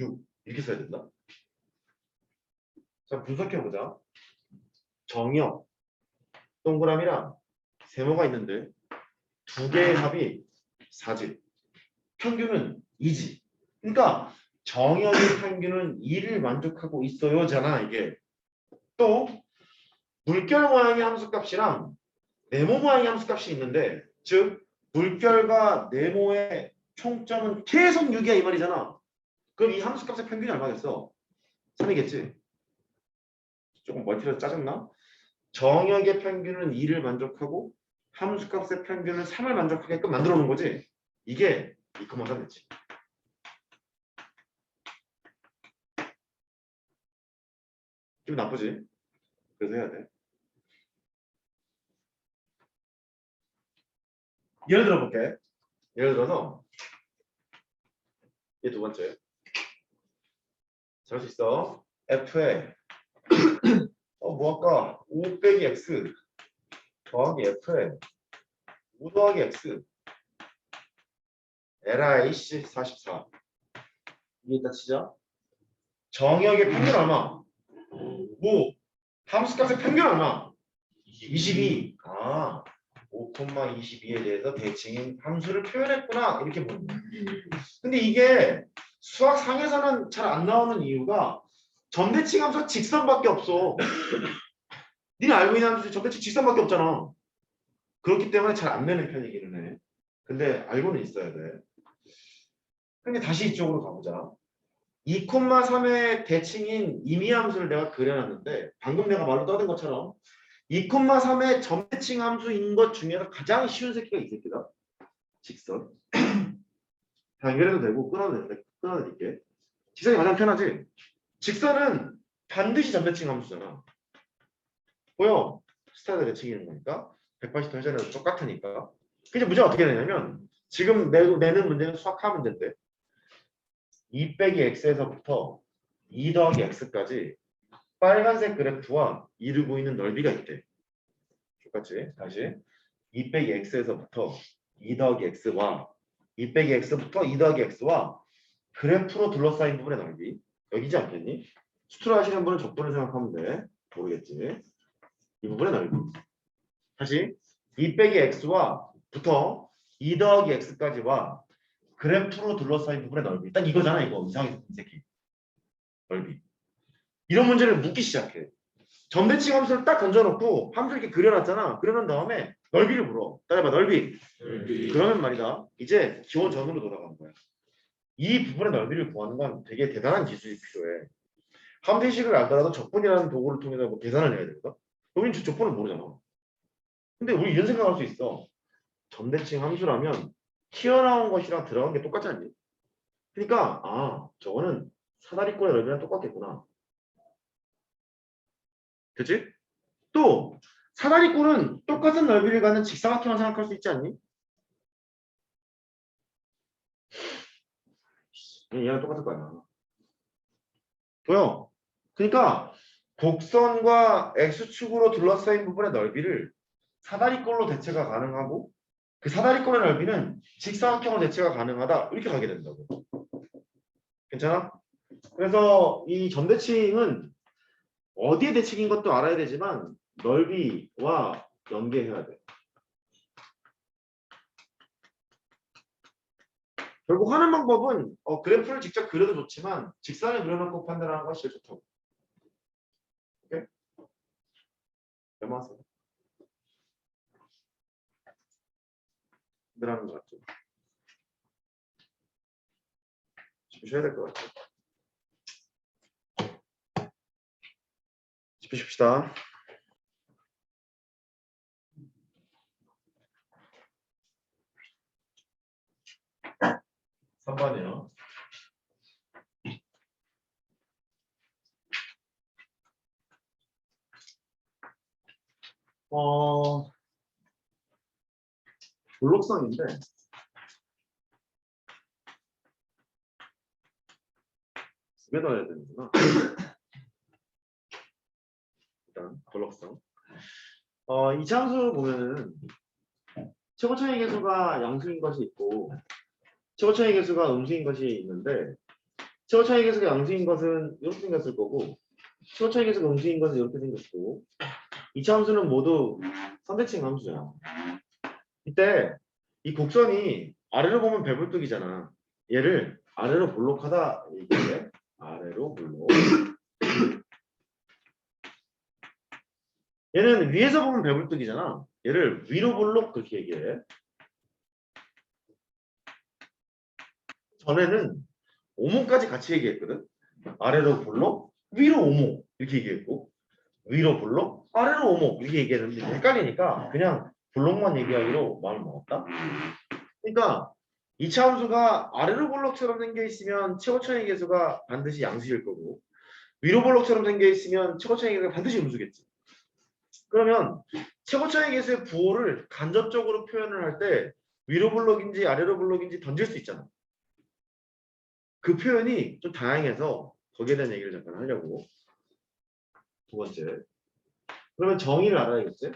6 이렇게 써야 된다. 자, 분석해보자. 정의역 동그라미랑 세모가 있는데 두 개의 합이 4지. 평균은 2지. 그러니까 정의역의 평균은 2를 만족하고 있어요잖아 이게. 또 물결 모양의 함수값이랑 네모 모양의 함수값이 있는데 즉 물결과 네모의 총점은 계속 6이야 이 말이잖아. 그럼 이 함수값의 평균이 얼마겠어? 3이겠지. 조금 멀티라서 짜증나? 정역의 평균은 2를 만족하고 함수값의 평균은 3을 만족하게끔 만들어 놓은 거지. 이게 2,3 됐지. 기분 나쁘지? 그래서 해야 돼. 예를 들어 볼게. 예를 들어서 얘 두 번째. 잘 수 있어. f에 뭐 할까? 5 빼기 x 더하기 f에 5 더하기 x LIC 44 이게 일단 치자. 정역의 평균 얼마? 뭐 함수값의 평균 얼마? 22. 아 5,22에 대해서 대칭인 함수를 표현했구나 이렇게 보는 거야. 근데 이게 수학상에서는 잘 안 나오는 이유가 점대칭 함수가 직선밖에 없어. 니네 알고 있는 함수 점대칭 직선밖에 없잖아. 그렇기 때문에 잘 안 되는 편이기는 해. 근데 알고는 있어야 돼. 근데 다시 이쪽으로 가보자. 2,3의 대칭인 임의함수를 내가 그려놨는데 방금 내가 말로 떠든 것처럼 2,3의 점대칭 함수인 것 중에서 가장 쉬운 새끼가 이 새끼다. 직선. 연결해도 되고 끊어도 되는데 끊어드릴게. 직선이 가장 편하지. 직선은 반드시 점대칭 함수잖아. 보여? 스타일의 대칭이는 거니까 180도 회전해도 똑같으니까. 그래서 문제가 어떻게 되냐면 지금 내는 문제는 수학하 문제인데 2 빼기 x에서부터 2 더하기 x까지 빨간색 그래프와 이루고 있는 넓이가 있대. 똑같이 다시 2 빼기 x에서부터 2 더하기 x와 2 빼기 x부터 2 더하기 x와 그래프로 둘러싸인 부분의 넓이 여기지 않겠니? 수투를 하시는 분은 적분을 생각하면 돼. 모르겠지. 이 부분의 넓이. 다시 2 빼기 x와 부터 2 더하기 x까지와 그래프로 둘러싸인 부분의 넓이. 딱 이거잖아 이거. 이상해 이 새끼. 넓이. 이런 문제를 묻기 시작해. 점대칭 함수를 딱 던져놓고 함수를 이렇게 그려놨잖아. 그려놓은 다음에 넓이를 물어. 따라해봐 넓이. 그러면 말이다. 이제 기원 전으로 돌아간 거야. 이 부분의 넓이를 구하는 건 되게 대단한 기술이 필요해. 함대식을 알더라도 적분이라는 도구를 통해서 뭐 계산을 해야 되거든. 우리는 적분을 모르잖아. 근데 우리 이런 생각할 수 있어. 점대칭 함수라면 튀어나온 것이랑 들어간 게 똑같지 않니? 그러니까 저거는 사다리꼴의 넓이랑 똑같겠구나. 그치? 또 사다리꼴은 똑같은 넓이를 갖는 직사각형을 생각할 수 있지 않니? 얘랑 똑같을 거 아니야. 보여? 그러니까 곡선과 x축으로 둘러싸인 부분의 넓이를 사다리꼴로 대체가 가능하고 그 사다리꼴의 넓이는 직사각형으로 대체가 가능하다. 이렇게 가게 된다고. 괜찮아? 그래서 이 점대칭은 어디에 대칭인 것도 알아야 되지만 넓이와 연계해야 돼. 결국 하는 방법은 그래프를 직접 그려도 좋지만 직선을 그려놓고 판단하는 것이 제일 좋다고. 오케이? 넘어왔어. 힘들어하는 것 같죠? 집중해야 될 것 같죠? 집중합시다. 3번이요. 어, 블록성인데 두 개 더 해야 되는구나. 일단 블록성. 이차함수 보면은 최고차이 계수가 양수인 것이 있고 최고차이 계수가 음수인 것이 있는데 최고차이 계수가 양수인 것은 이렇게 생겼을 거고 최고차이 계수가 음수인 것은 이렇게 생겼고 이차함수는 모두 선대칭 함수야. 이때 이 곡선이 아래로 보면 배불뚝이잖아. 얘를 아래로 볼록하다 얘기해. 아래로 볼록. 얘는 위에서 보면 배불뚝이잖아. 얘를 위로 볼록 그렇게 얘기해. 전에는 오목까지 같이 얘기했거든. 아래로 볼록, 위로 오목 이렇게 얘기했고 위로 볼록, 아래로 오목 이렇게 얘기했는데 헷갈리니까 그냥 볼록만 얘기하기로 마음을 먹었다. 그러니까 이차 함수가 아래로 볼록처럼 생겨 있으면 최고차이 계수가 반드시 양수일 거고 위로 볼록처럼 생겨 있으면 최고차이 계수가 반드시 음수겠지. 그러면 최고차이 계수의 부호를 간접적으로 표현을 할 때 위로 볼록인지 아래로 볼록인지 던질 수 있잖아. 그 표현이 좀 다양해서 거기에 대한 얘기를 잠깐 하려고. 두 번째. 그러면 정의를 알아야겠지?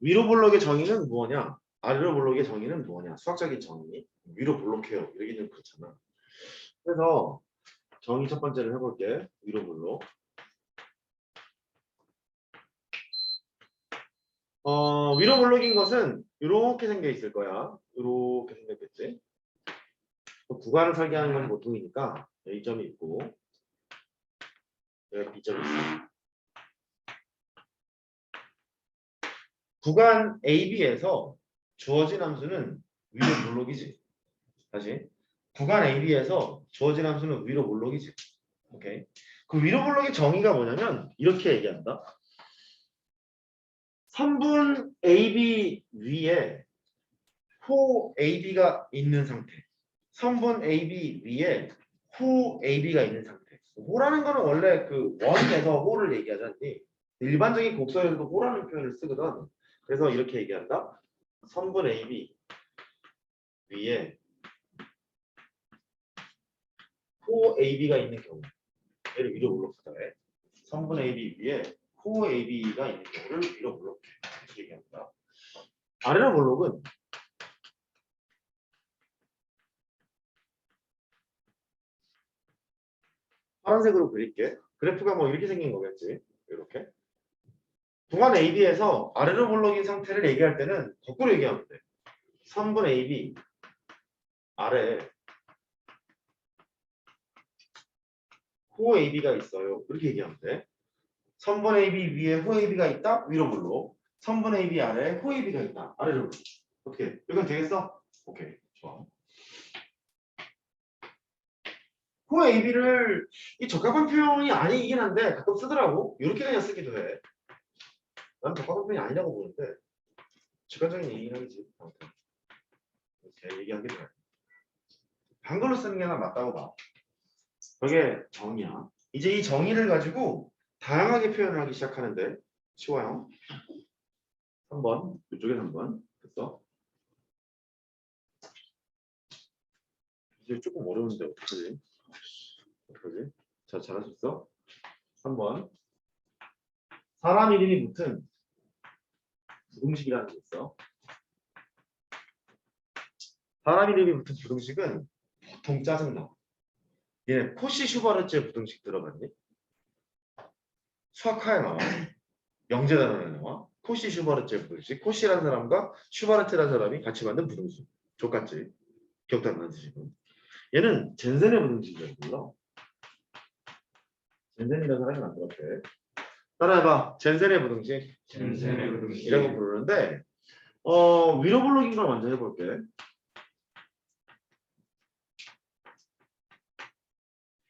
위로 볼록의 정의는 뭐냐? 아래로 볼록의 정의는 뭐냐? 수학적인 정의. 위로 볼록해요. 여기는 그렇잖아. 그래서 정의 첫 번째를 해볼게. 위로 볼록. 위로 볼록인 것은 이렇게 생겨 있을 거야. 이렇게 생겼겠지? 구간을 설계하는 건 보통이니까 A점이 있고 여기 B점이 있어. 구간 AB에서 주어진 함수는 위로 볼록이지. 다시. 구간 AB에서 주어진 함수는 위로 볼록이지. 오케이. 그 위로 볼록의 정의가 뭐냐면 이렇게 얘기한다. 선분 AB 위에 호 AB가 있는 상태. 선분 AB 위에 호 AB가 있는 상태. 호라는 거는 원래 그 원에서 호를 얘기하잖니. 일반적인 곡선에서도 호라는 표현을 쓰거든. 그래서 이렇게 얘기한다. 선분 AB 위에 호 AB가 있는 경우. 얘를 위로 볼록하다 해. 선분 AB 위에 호 AB가 있는 경우를 위로 볼록해. 이렇게 얘기합니다. 아래로 볼록은 파란색으로 그릴게. 그래프가 뭐 이렇게 생긴 거겠지. 이렇게. 구간 AB에서 아래로 볼록인 상태를 얘기할 때는 거꾸로 얘기하면 돼. 선분 AB 아래에 호 AB가 있어요. 이렇게 얘기하면 돼. 선분 AB 위에 호 AB가 있다. 위로 볼록. 선분 AB 아래에 호 AB가 있다. 아래로 볼록. 어떻게? 이건 되겠어? 오케이. 좋아. 호 AB를 이 적합한 표현이 아니긴 한데 가끔 쓰더라고. 이렇게 그냥 쓰기도 해. 난 적합한 표현이 아니라고 보는데 주관적인 얘기긴 하겠지. 아무튼 이렇게 얘기하기도 해. 한글로 쓰는 게 하나 맞다고 봐. 그게 정의야. 이제 이 정의를 가지고 다양하게 표현을 하기 시작하는데 쉬워요. 3번 이쪽에 3번 됐어. 이제 조금 어려운데 어떡하지? 어떡하지? 자, 잘할 수 있어? 3번 사람 이름이 붙은 부등식이라는 게 있어. 사람 이름이 붙은 부등식은 보통 짜증나. 얘 코시 슈바르트 부등식 들어봤니? 수학하에 나와. 영재 단원에 나와. 코시 슈바르트 부등식. 코시라는 사람과 슈바르트라는 사람이 같이 만든 부등식. 족같지? 기억도 안 나지 지금. 얘는 젠센의 부등식이라고 불러. 젠센이라는 사람이 만들었대. 따라해봐. 젠센의 부등식. 젠센의 부등식. 이라고 부르는데 위로 볼록인 걸 먼저 해볼게.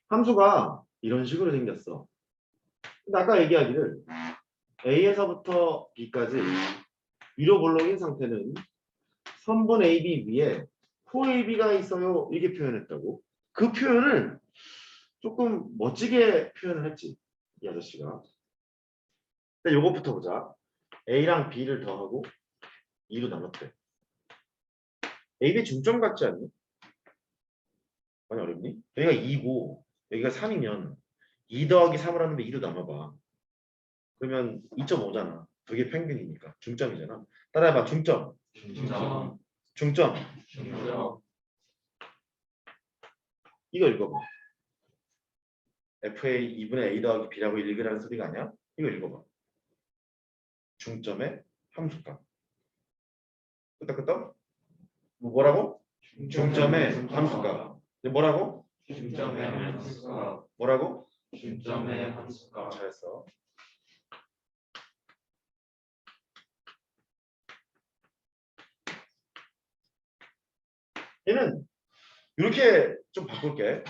함수가 이런 식으로 생겼어. 근데 아까 얘기하기를 A에서부터 B까지 위로 볼록인 상태는 선분 AB 위에 호 AB가 있어요. 이렇게 표현했다고. 그 표현을 조금 멋지게 표현을 했지. 이 아저씨가. 근데 요것부터 보자. A랑 B를 더하고 2로 나눴대. A, B 중점 같지 않니? 많이 어렵니? 여기가 2고 여기가 3이면 2 더하기 3을 하는데 2로 나눠봐. 그러면 2.5잖아. 그게 평균이니까. 중점이잖아. 따라해봐. 중점. 중점. 중점. 중점. 이거 읽어봐. FA 2분의 A 더하기 B라고 읽으라는 소리가 아니야? 이거 읽어봐. 중점의 함수값. 끄떡끄떡? 뭐라고? 중점의 함수값. 이제 뭐라고? 중점의 함수값. 뭐라고? 중점의 함수값. 잘했어. 얘는 이렇게 좀 바꿀게.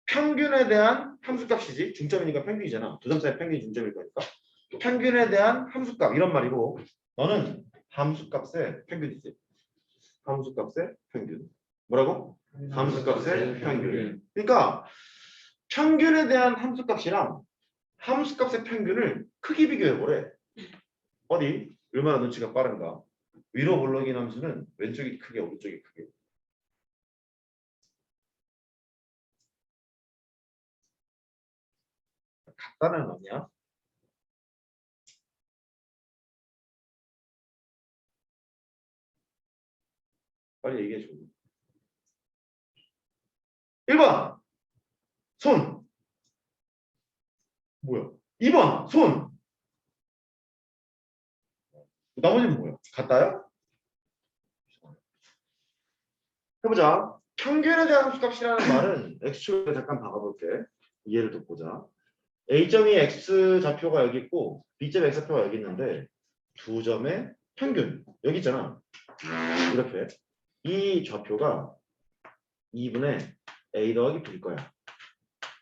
평균에 대한 함수값이지. 중점이니까 평균이잖아. 두 점 사이 평균이 중점일 거니까. 평균에 대한 함수값 이런 말이고 너는 함수값의 평균이지. 함수값의 평균. 뭐라고? 함수값의 평균. 그러니까 평균에 대한 함수값이랑 함수값의 평균을 크기 비교해보래. 어디? 얼마나 눈치가 빠른가? 위로 블록인 함수는 왼쪽이 크게 오른쪽이 크게. 같다는 아니야? 빨리 얘기해줘. 1번 손. 뭐야? 2번 손. 나머지는 뭐야? 같다요? 해보자. 평균에 대한 함수값이라는 말은 x축을 잠깐 박아볼게. 이해를 돋보자. A점이 x 좌표가 여기 있고 B점 x 좌표가 여기 있는데 두 점의 평균 여기 있잖아. 이렇게 이 좌표가 2분의 A 더하기 B일 거야.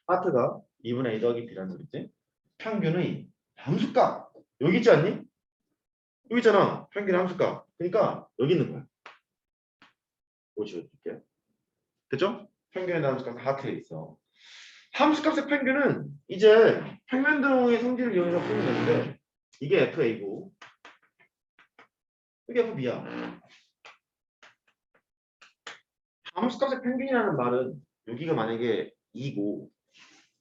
하트가 2분의 A 더하기 B라는 소리지. 평균의 함수값 여기 있지 않니? 여기 있잖아. 평균의 함수값. 그러니까 여기 있는 거야. 이거 지워줄게. 됐죠? 평균에 대한 함수값은 하트에 있어. 함수값의 평균은 이제 평면도형의 성질을 이용해서 풀면 되는데 이게 FA고 이게 FB야. 함수값의 평균이라는 말은 여기가 만약에 2고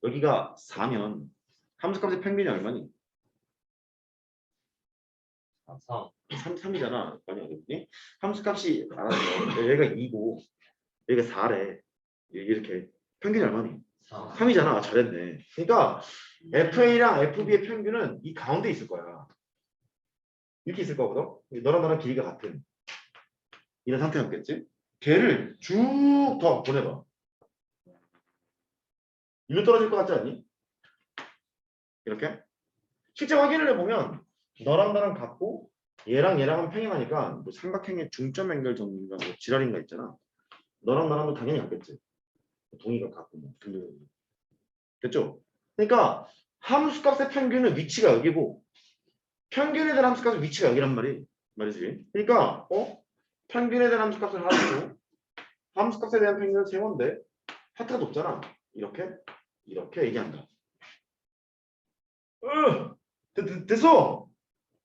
여기가 4면 함수값의 평균이 얼마니? 3이잖아. 많이 어렵니? 함수값이 알았어. 얘가 2고 얘가 4래. 이렇게 평균이 얼마니? 3이잖아. 잘했네. 그러니까 FA랑 FB의 평균은 이 가운데 있을 거야. 이렇게 있을 거거든. 너랑 나랑 길이가 같은 이런 상태였겠지? 걔를 쭉 더 보내봐. 일로 떨어질 것 같지 않니? 이렇게? 실제 확인을 해보면 너랑 나랑 같고 얘랑 얘랑은 평행하니까 뭐 삼각형의 중점 연결 정리인가 뭐 지랄인가 있잖아. 너랑 나랑도 당연히 같겠지. 동의가 같고 뭐 등등. 됐죠? 그러니까 함수값의 평균은 위치가 여기고 평균에 대한 함수값의 위치가 여기란 말이지. 그러니까 평균에 대한 함수값은 하나고 함수값에 대한 평균은 세원데 하트가 높잖아. 이렇게 얘기한다. 됐어.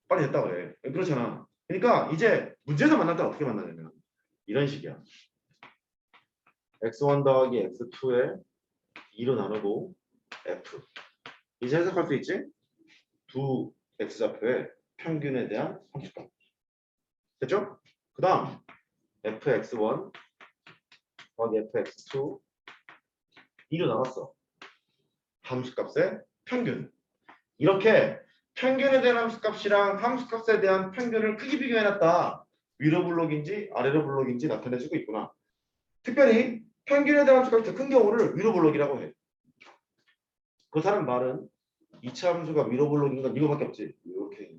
빨리 됐다 그래. 그렇잖아. 그러니까 이제 문제에서 만날 때 어떻게 만나냐면 이런 식이야. x1 더하기 x2에 2로 나누고 f. 이제 해석할 수 있지? 두 x좌표의 평균에 대한 함수값. 됐죠? 그 다음 fx1 더하기 fx2 2로 나눴어. 함수값의 평균. 이렇게 평균에 대한 함수값이랑 함수값에 대한 평균을 크기 비교해놨다. 위로 블록인지 아래로 블록인지 나타내주고 있구나. 특별히 평균에 대한 함수값이 더 큰 경우를 위로 블록이라고 해. 그 사람 말은 2차 함수가 위로 블록인 건 이거밖에 없지. 이렇게.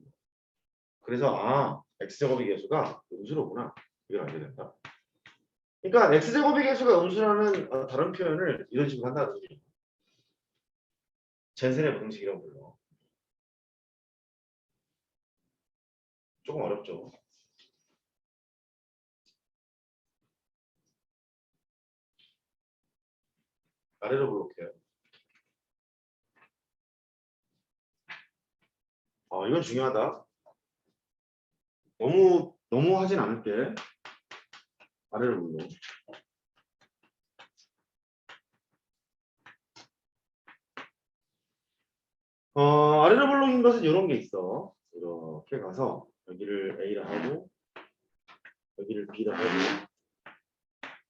그래서 x제곱의 계수가 음수로구나. 이걸 알게 된다. 그러니까 x제곱의 계수가 음수라는 다른 표현을 이런 식으로 한다는 얘기예요. 젠센의 방식이라고 불러. 조금 어렵죠. 아래로 블록해요. 이건 중요하다. 너무 하진 않을게. 아래를 불러. 아래로 블록인 것은 이런 게 있어. 이렇게 가서 여기를 A라 하고 여기를 B라 하고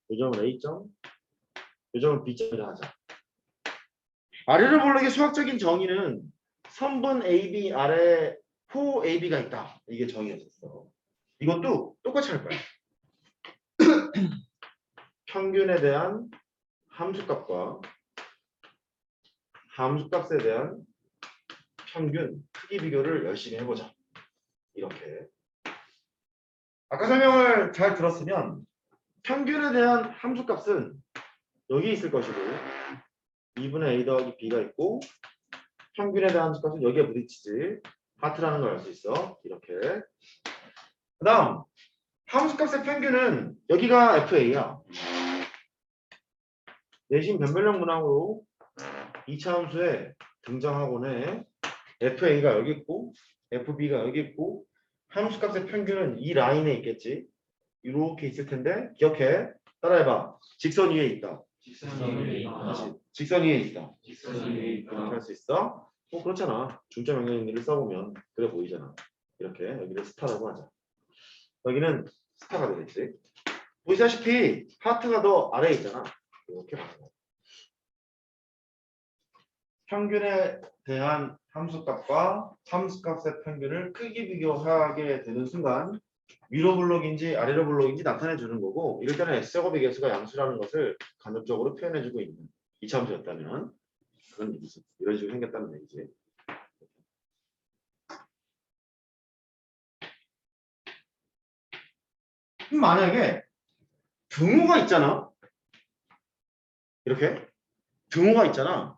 이 점을 A점, 이 점을 B점이라 하자. 아래로 블록의 수학적인 정의는 선분 AB 아래 호 AB가 있다. 이게 정의였었어. 이것도 똑같이 할 거야. 평균에 대한 함수값과 함수값에 대한 평균 크기 비교를 열심히 해보자. 이렇게. 아까 설명을 잘 들었으면 평균에 대한 함수값은 여기 있을 것이고 2분의 A 더하기 B가 있고 평균에 대한 함수값은 여기에 부딪히지. 하트라는 걸 알 수 있어. 이렇게. 그 다음 함수값의 평균은 여기가 FA야. 내심 변별력 문항으로 2차 함수에 등장하곤 해. FA가 여기 있고 FB가 여기 있고 함수값의 평균은 이 라인에 있겠지. 이렇게 있을 텐데 기억해. 따라해봐. 직선 위에 있다. 직선 위에 있다. 다시. 직선 위에 있다. 직선 위에 이렇게 있다. 할 수 있어? 그렇잖아. 중점 영역인지를 써보면 그래 보이잖아. 이렇게 여기를 스타라고 하자. 여기는 스타가 되겠지. 보시다시피 하트가 더 아래에 있잖아. 이렇게 가는 거야. 평균에 대한 함수값과 함수값의 평균을 크기 비교하게 되는 순간 위로 블록인지 아래로 블록인지 나타내 주는 거고 이럴 때는 X제곱의 개수가 양수라는 것을 간접적으로 표현해 주고 있는 이차함수였다면 그런 얘기지. 이런 식으로 생겼다는 얘기지. 만약에 등호가 있잖아. 이렇게 등호가 있잖아.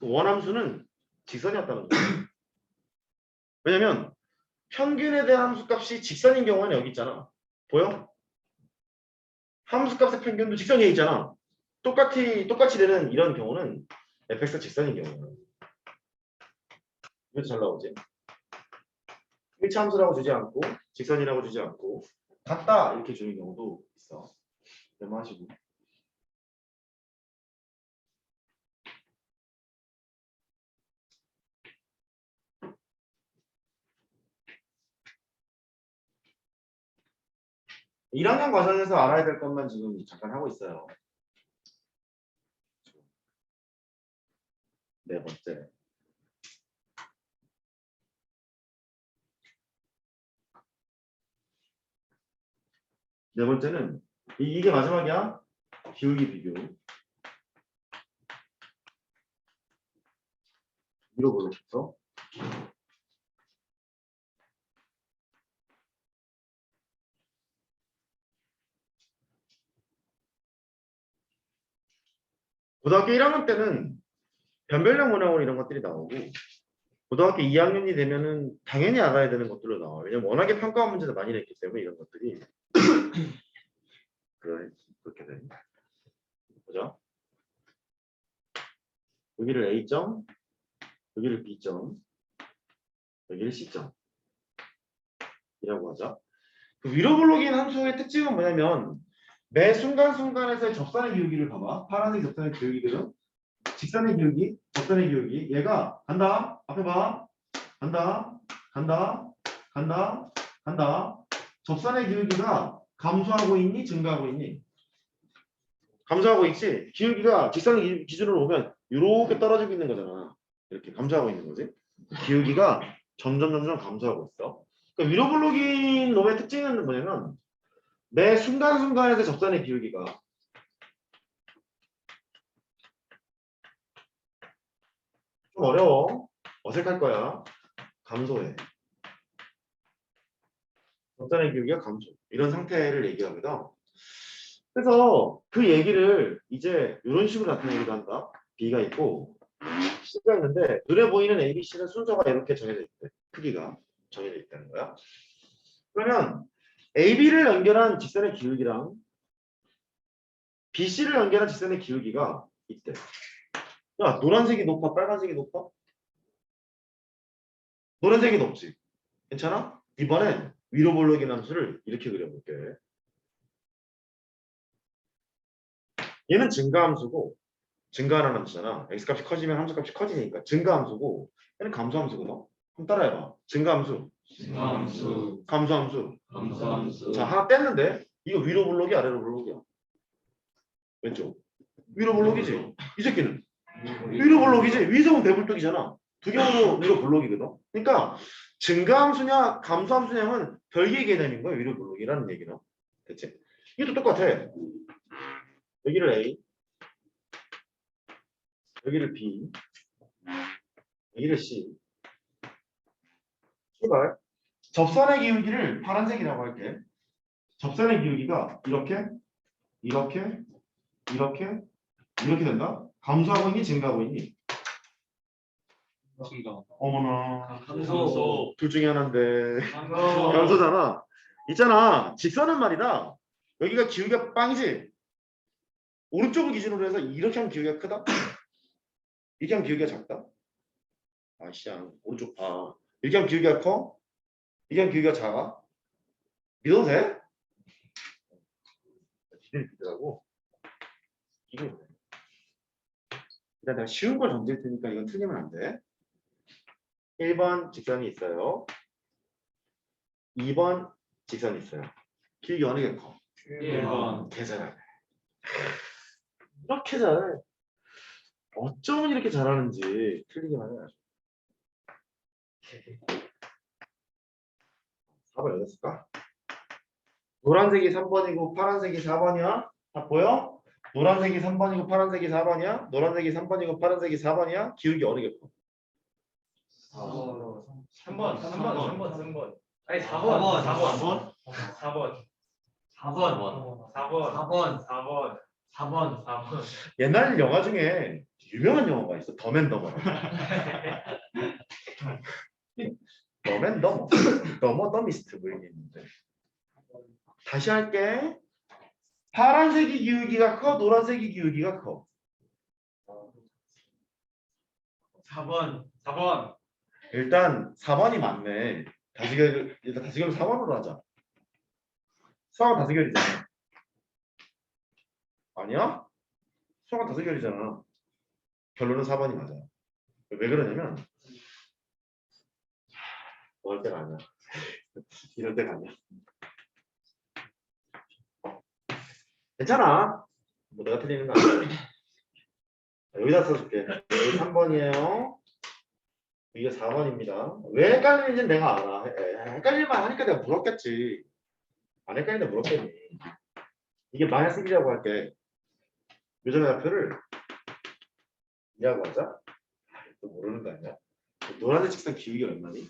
원함수는 직선이었다는 거야. 왜냐면 평균에 대한 함수값이 직선인 경우는 여기 있잖아. 보여? 함수값의 평균도 직선 위에 있잖아. 똑같이 되는 이런 경우는 fx가 직선인 경우는 이것도 잘 나오지. 1차 함수라고 주지 않고 직선이라고 주지 않고 같다 이렇게 주는 경우도 있어. 메모하시고. 일 1학년 과정에서 알아야 될 것만 지금 잠깐 하고 있어요. 네 번째. 네 번째는 이게 마지막이야. 기울기 비교. 위로 보여줬어. 고등학교 1학년 때는 변별력 문항으로 이런 것들이 나오고 고등학교 2학년이 되면은 당연히 알아야 되는 것들로 나와. 왜냐면 워낙에 평가 문제도 많이 냈기 때문에 이런 것들이 그렇게 돼. 보자. 여기를 A점, 여기를 B점, 여기를 C점 이라고 하자. 그 위로 블록인 함수의 특징은 뭐냐면 매 순간순간에서의 접선의 기울기를 봐봐. 파란색 접선의 기울기들은 직선의 기울기, 접선의 기울기. 얘가 간다. 앞에 봐. 간다. 간다. 간다. 간다. 접선의 기울기가 감소하고 있니? 증가하고 있니? 감소하고 있지. 기울기가 직선의 기준으로 보면 이렇게 떨어지고 있는 거잖아. 이렇게 감소하고 있는 거지. 기울기가 점점 감소하고 있어. 그러니까 위로 블록인 놈의 특징은 뭐냐면 매 순간순간에서 접선의 기울기가 좀 어려워. 어색할 거야. 감소해. 접선의 기울기가 감소. 이런 상태를 얘기하거든. 그래서 그 얘기를 이제 이런 식으로 나타내기도 한다. B가 있고 C가 있는데 눈에 보이는 A, B, C는 순서가 이렇게 정해져 있대. 크기가 정해져 있다는 거야. 그러면 AB를 연결한 직선의 기울기랑 BC를 연결한 직선의 기울기가 있대. 야, 노란색이 높아, 빨간색이 높아? 노란색이 높지. 괜찮아? 이번엔 위로 볼록인 함수를 이렇게 그려볼게. 얘는 증가함수고 증가하는 함수잖아. x값이 커지면 함수값이 커지니까 증가함수고 얘는 감소함수거든. 그럼 따라해봐. 증가함수, 증가함수, 감소함수. 감소함수. 자, 하나 뺐는데 이거 위로 볼록이 아래로 볼록이야. 왼쪽. 위로 볼록이지. 이 새끼는 위로 볼록이지. 위성은 대불뚝이잖아. 두 경우도 위로 볼록이거든. 그러니까 증가함수냐 감소함수냐는 별개의 개념인 거야. 위로 볼록이라는 얘기는. 됐지? 이것도 똑같아. 여기를 A, 여기를 B, 여기를 C. 출발. 접선의 기울기를 파란색이라고 할게. 접선의 기울기가 이렇게, 이렇게, 이렇게, 이렇게 된다. 감소하고 있니? 증가하고 있니? 증가. 어머나. 감소. 둘 중에 하나인데. 감소. 감소잖아. 있잖아. 직선은 말이다. 여기가 기울기가 빵이지. 오른쪽을 기준으로 해서 이렇게 하면 기울기가 크다. 이렇게 하면 기울기가 작다. 아씨야, 오른쪽 봐. 이렇게 하면 기울기가 커. 이렇게 하면 기울기가 작아. 믿어도 돼? 기준이 되더라고. 이게 뭐야? 일단 내가 쉬운 걸 던질 테니까 이건 틀리면 안 돼. 1번 직선이 있어요. 2번 직선이 있어요. 기울기 어느 게 커? 1번. 개 잘하네. 이렇게 잘해. 어쩌면 이렇게 잘하는지 틀리기만 해. 4번 어딨을까? 노란색이 3번이고 파란색이 4번이야? 다 보여? 노란색이 3번이고 파란색이 4번이야? 노란색이 3번이고 파란색이 4번이야? 기울기 어느 게 커? 3번. 아니 4번. 4번. 4번. 옛날 영화 중에 유명한 영화가 있어. 덤앤더머. 덤앤더머. 더머 더미스트 뭐 이게 있는데. 다시 할게. 파란색이 기울기가 커? 노란색이 기울기가 커? 4번. 일단 4번이 맞네. 일단 다시결을 4번으로 하자. 수학은 다시결이잖아. 아니야? 수학은 다시결이잖아. 결론은 4번이 맞아. 왜 그러냐면 넣을 때가 아니야. 이럴 때가 아니야. 괜찮아. 뭐 내가 틀리는 거 아니야. 여기다 써줄게. 여기 3번이에요. 이게 4번입니다. 왜 헷갈리는지는 내가 알아. 헷갈릴만 하니까 내가 물었겠지. 안 헷갈리는데 물었겠니. 이게 마이너스 1이라고 할게. 요점의 좌표를 2라고 하자. 또 모르는 거 아니야? 노란색 책상 기울기 얼마니?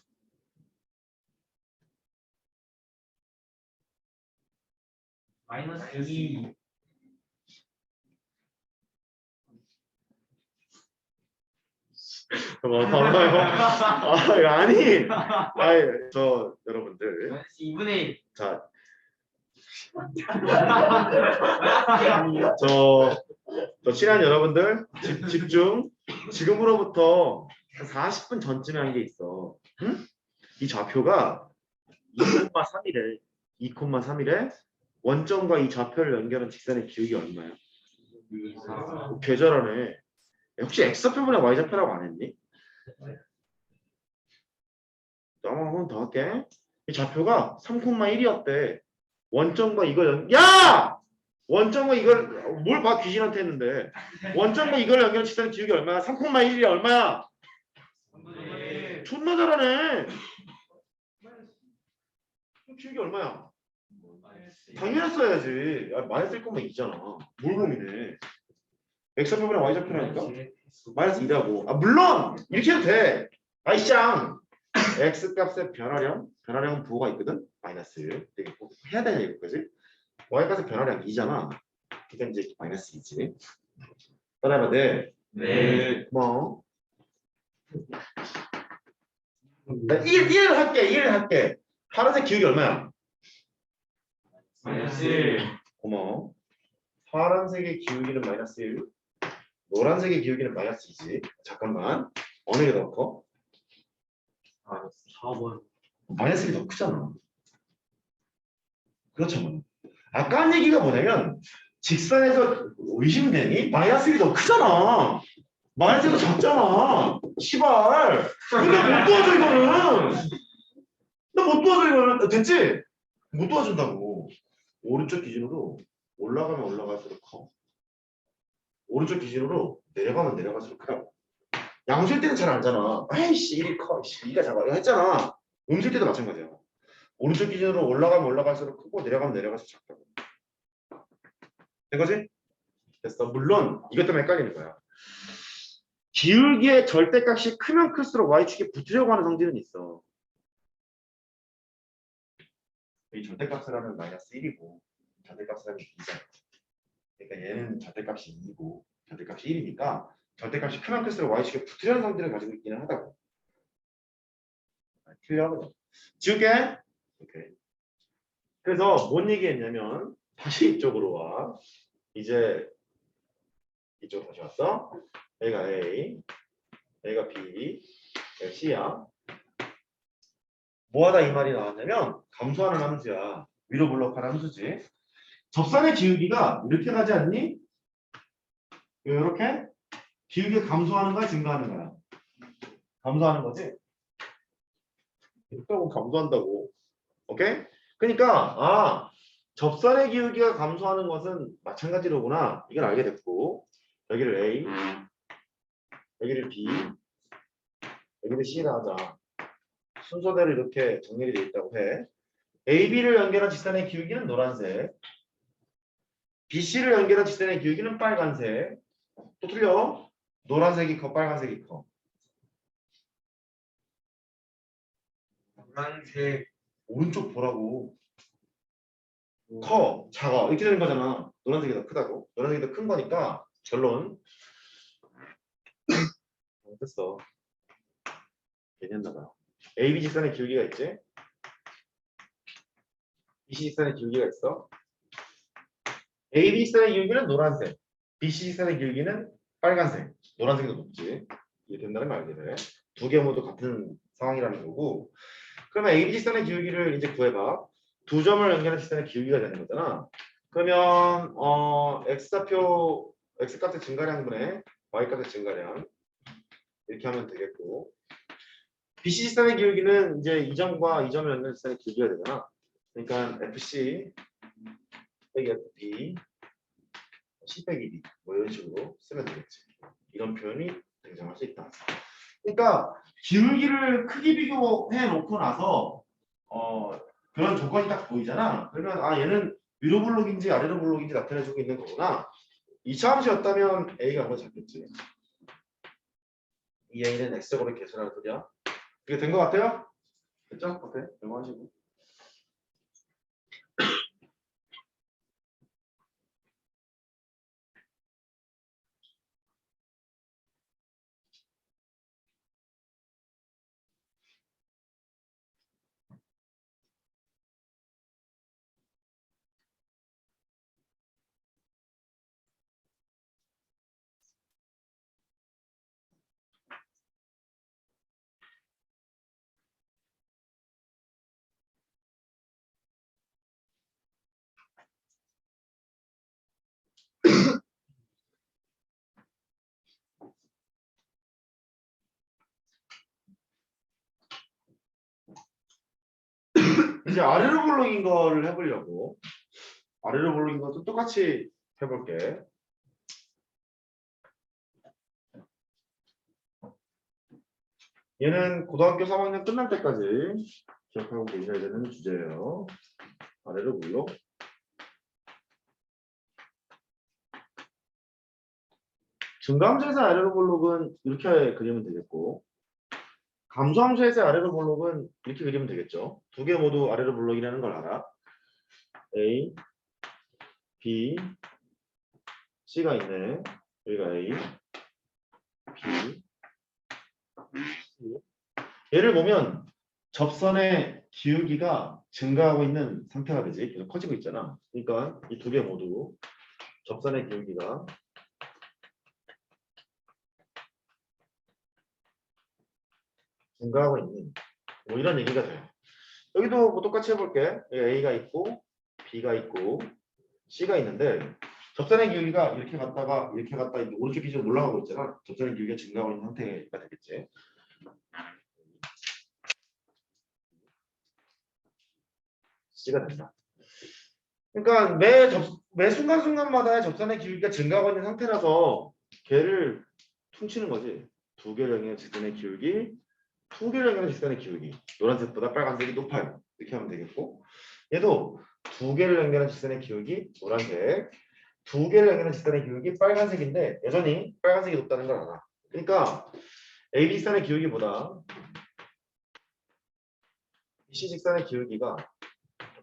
마이너스 2. 봐봐요. 아니. 저 여러분들. 마이너스 2분의 1. 자, 저 친한 여러분들 집중. 지금으로부터 한 40분 전쯤에 한 게 있어. 응? 이 좌표가 2,3이래. 2,3이래. 원점과 이 좌표를 연결한 직선의 기울기 얼마야? 계절하네. 혹시 x좌표분의 y좌표라고 안 했니? 한 번 더 할게. 이 좌표가 3,1이었대. 원점과 이걸 원점과 이걸 뭘 봐 귀신한테 했는데 원점과 이걸 연결한 직선의 기울기 얼마야? 3,1이 얼마야? 존나 잘하네. 기울기 얼마야? 당연히 써야지. 많이 쓸 거면 있잖아. 뭘 고민해. x좌표분의 y좌표라니까? 마이너스 2라고. 물론 이렇게 해도 돼. 아이짱 x값의 변화량은 부호가 있거든. 마이너스 1. 되게 꼭 해야 되냐 이거까지. y값의 변화량 2잖아. 그러니까 이제 마이너스 2지. 따라해봐. 네. 뭐 1 할게. 파란색 기울기 얼마야? 마이너스 1. 고마워. 파란색의 기울기는 마이너스 1. 노란색의 기울기는 마이너스 2지. 잠깐만. 어느 게 더 커? 4번. 마이너스 1이 더 크잖아. 그렇잖아. 아까 한 얘기가 뭐냐면 직선에서 의심되니? 마이너스 1이 더 크잖아. 마이너스 1이 더 작잖아. 시발. 근데 못 도와줘 이거는. 나 못 도와줘 이거는. 됐지? 못 도와준다고. 오른쪽 기준으로 올라가면 올라갈수록 커. 오른쪽 기준으로 내려가면 내려갈수록 크다고. 양수일 때는 잘 알잖아. 아이씨 1이 커. 2가 작아. 이거 했잖아. 음수일 때도 마찬가지야. 오른쪽 기준으로 올라가면 올라갈수록 크고 내려가면 내려갈수록 작다고. 된 거지? 됐어. 물론 이것 때문에 헷갈리는 거야. 기울기의 절대값이 크면 클수록 y축에 붙으려고 하는 성질은 있어. 이 절대값을 하면 마이너스 1이고 절대값을 하면 2잖아. 그러니까 얘는 절대값이 2이고 절대값이 1이니까 절대값이 크면 클수록 y축에 붙으려는 성질을 가지고 있기는 하다고. 틀려. 지울게. 오케이. 그래서 뭔 얘기했냐면 다시 이쪽으로 와. 이제 이쪽 다시 왔어. A가 A, A가 B, A가 C야. 뭐하다 이 말이 나왔냐면 감소하는 함수야. 위로 블록하는 함수지. 접선의 기울기가 이렇게 가지 않니? 이렇게 기울기가 감소하는 거야, 증가하는 거야? 감소하는 거지. 이렇게 하고 감소한다고. 오케이? 그러니까 접선의 기울기가 감소하는 것은 마찬가지로구나. 이걸 알게 됐고 여기를 A, 여기를 B, 여기를 C라 하자. 순서대로 이렇게 정렬이 되어 있다고 해. AB를 연결한 직선의 기울기는 노란색, BC를 연결한 직선의 기울기는 빨간색. 또 틀려. 노란색이 커, 빨간색이 커. 노란색. 오른쪽 보라고. 커, 작아. 이렇게 되는 거잖아. 노란색이 더 크다고. 노란색이 더 큰 거니까 결론. 됐어. 괜찮나봐. AB 직선의 기울기가 있지. BC 직선의 기울기가 있어. AB 직선의 기울기는 노란색. BC 직선의 기울기는 빨간색. 노란색이 더 높지. 이게 된다는 걸 알게 돼. 두 개 모두 같은 상황이라는 거고. 그러면 AB 직선의 기울기를 이제 구해봐. 두 점을 연결한 직선의 기울기가 되는 거잖아. 그러면 x좌표 x값의 증가량분의 y값의 증가량 이렇게 하면 되겠고, BC 직선의 기울기는 이제 이 점과 이 점을 연결한 직선의 기울기가 되잖아. 그러니까 FC 빼기 FB C 빼기 D 뭐 이런 식으로 쓰면 되겠지. 이런 표현이 등장할 수 있다. 그러니까 기울기를 크기 비교해 놓고 나서 그런 조건이 딱 보이잖아. 그러면 얘는 위로 블록인지 아래로 블록인지 나타내주고 있는 거구나. 2차 함수였다면 A가 한번 잡겠지. 이 A는 X적으로 계산하는 소리야. 그게 된 것 같아요? 됐죠? 오케이. 이거 하시고. 이제 아래로 블록인 거를 해보려고. 아래로 블록인 것도 똑같이 해볼게. 얘는 고등학교 3학년 끝날 때까지 기억하고 계셔야 되는 주제예요. 아래로 블록. 증가함수에서 아래로 블록은 이렇게 그리면 되겠고, 감소함수에서 아래로 블록은 이렇게 그리면 되겠죠. 두 개 모두 아래로 블록이라는 걸 알아. A, B, C가 있네. 여기가 A, B, C. 얘를 보면 접선의 기울기가 증가하고 있는 상태가 되지. 계속 커지고 있잖아. 그러니까 이 두 개 모두 접선의 기울기가 증가하고 있는 뭐 이런 얘기가 돼요. 여기도 뭐 똑같이 해볼게. 여기 A가 있고 B가 있고 C가 있는데 접선의 기울기가 이렇게 갔다가 이렇게 오른쪽 기준으로 올라가고 있잖아. 접선의 기울기가 증가하고 있는 상태가 되겠지. C가 된다. 그러니까 매 순간순간마다의 접선의 기울기가 증가하고 있는 상태라서 걔를 퉁치는 거지. 두 개령의 직선의 기울기, 두 개령의 직선의 기울기. 노란색보다 빨간색이 높아요. 이렇게 하면 되겠고, 얘도 두 개를 연결한 직선의 기울기, 노란색, 두 개를 연결한 직선의 기울기, 빨간색인데 여전히 빨간색이 높다는 걸 알아. 그러니까 AB 직선의 기울기보다 BC 직선의 기울기가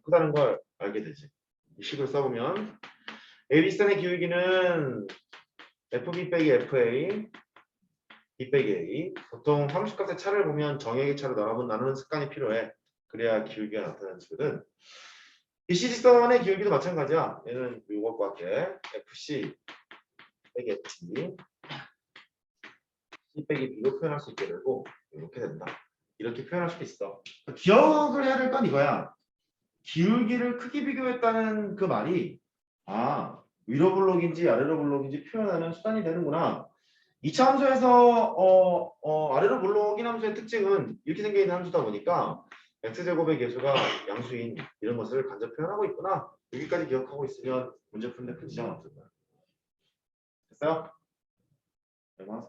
크다는 걸 알게 되지. 이 식을 써보면 AB 직선의 기울기는 FB 빼기 FA, B 빼기 A. 보통 함수값의 차를 보면 정액의 차로 나누는 습관이 필요해. 그래야 기울기가 나타나는 거거든. BC 직선의 기울기도 마찬가지야. 얘는 이것과 같아. FC 빼기 FT, C 빼기 B로 표현할 수 있게 되고 이렇게 된다. 이렇게 표현할 수도 있어. 기억을 해야 될 건 이거야. 기울기를 크기 비교했다는 그 말이 위로 블록인지 아래로 블록인지 표현하는 수단이 되는구나. 2차 함수에서 아래로 블록인 함수의 특징은 이렇게 생겨 있는 함수다 보니까 x제곱의 계수가 양수인 이런 것을 간접 표현하고 있구나. 여기까지 기억하고 있으면 문제 푸는데 큰 지장 없을 거야. 됐어요? 얼마나?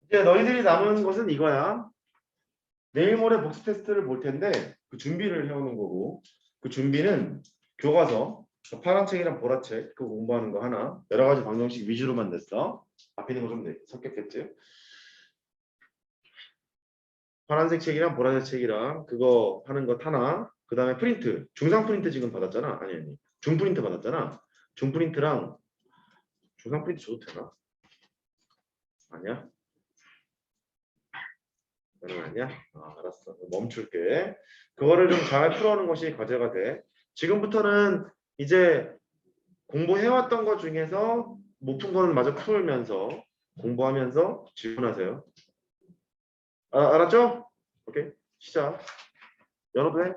이제 너희들이 남은 것은 이거야. 내일 모레 복습 테스트를 볼 텐데 그 준비를 해오는 거고, 그 준비는 교과서 파란 책이랑 보라 책 그거 공부하는 거 하나, 여러 가지 방정식 위주로만 냈어. 앞에 있는 거 좀 섞였겠지. 파란색 책이랑 보라색 책이랑 그거 하는 것 하나, 그 다음에 프린트, 중상 프린트 지금 받았잖아. 아니 중 프린트 받았잖아. 중 프린트랑 중상 프린트 줘도 되나? 아니야? 아니야? 알았어. 멈출게. 그거를 좀 잘 풀어오는 것이 과제가 돼. 지금부터는 이제 공부해왔던 것 중에서 못 푼 거는 마저 풀면서 공부하면서 질문하세요. 알았죠? 오케이. 시작. 열어도 해.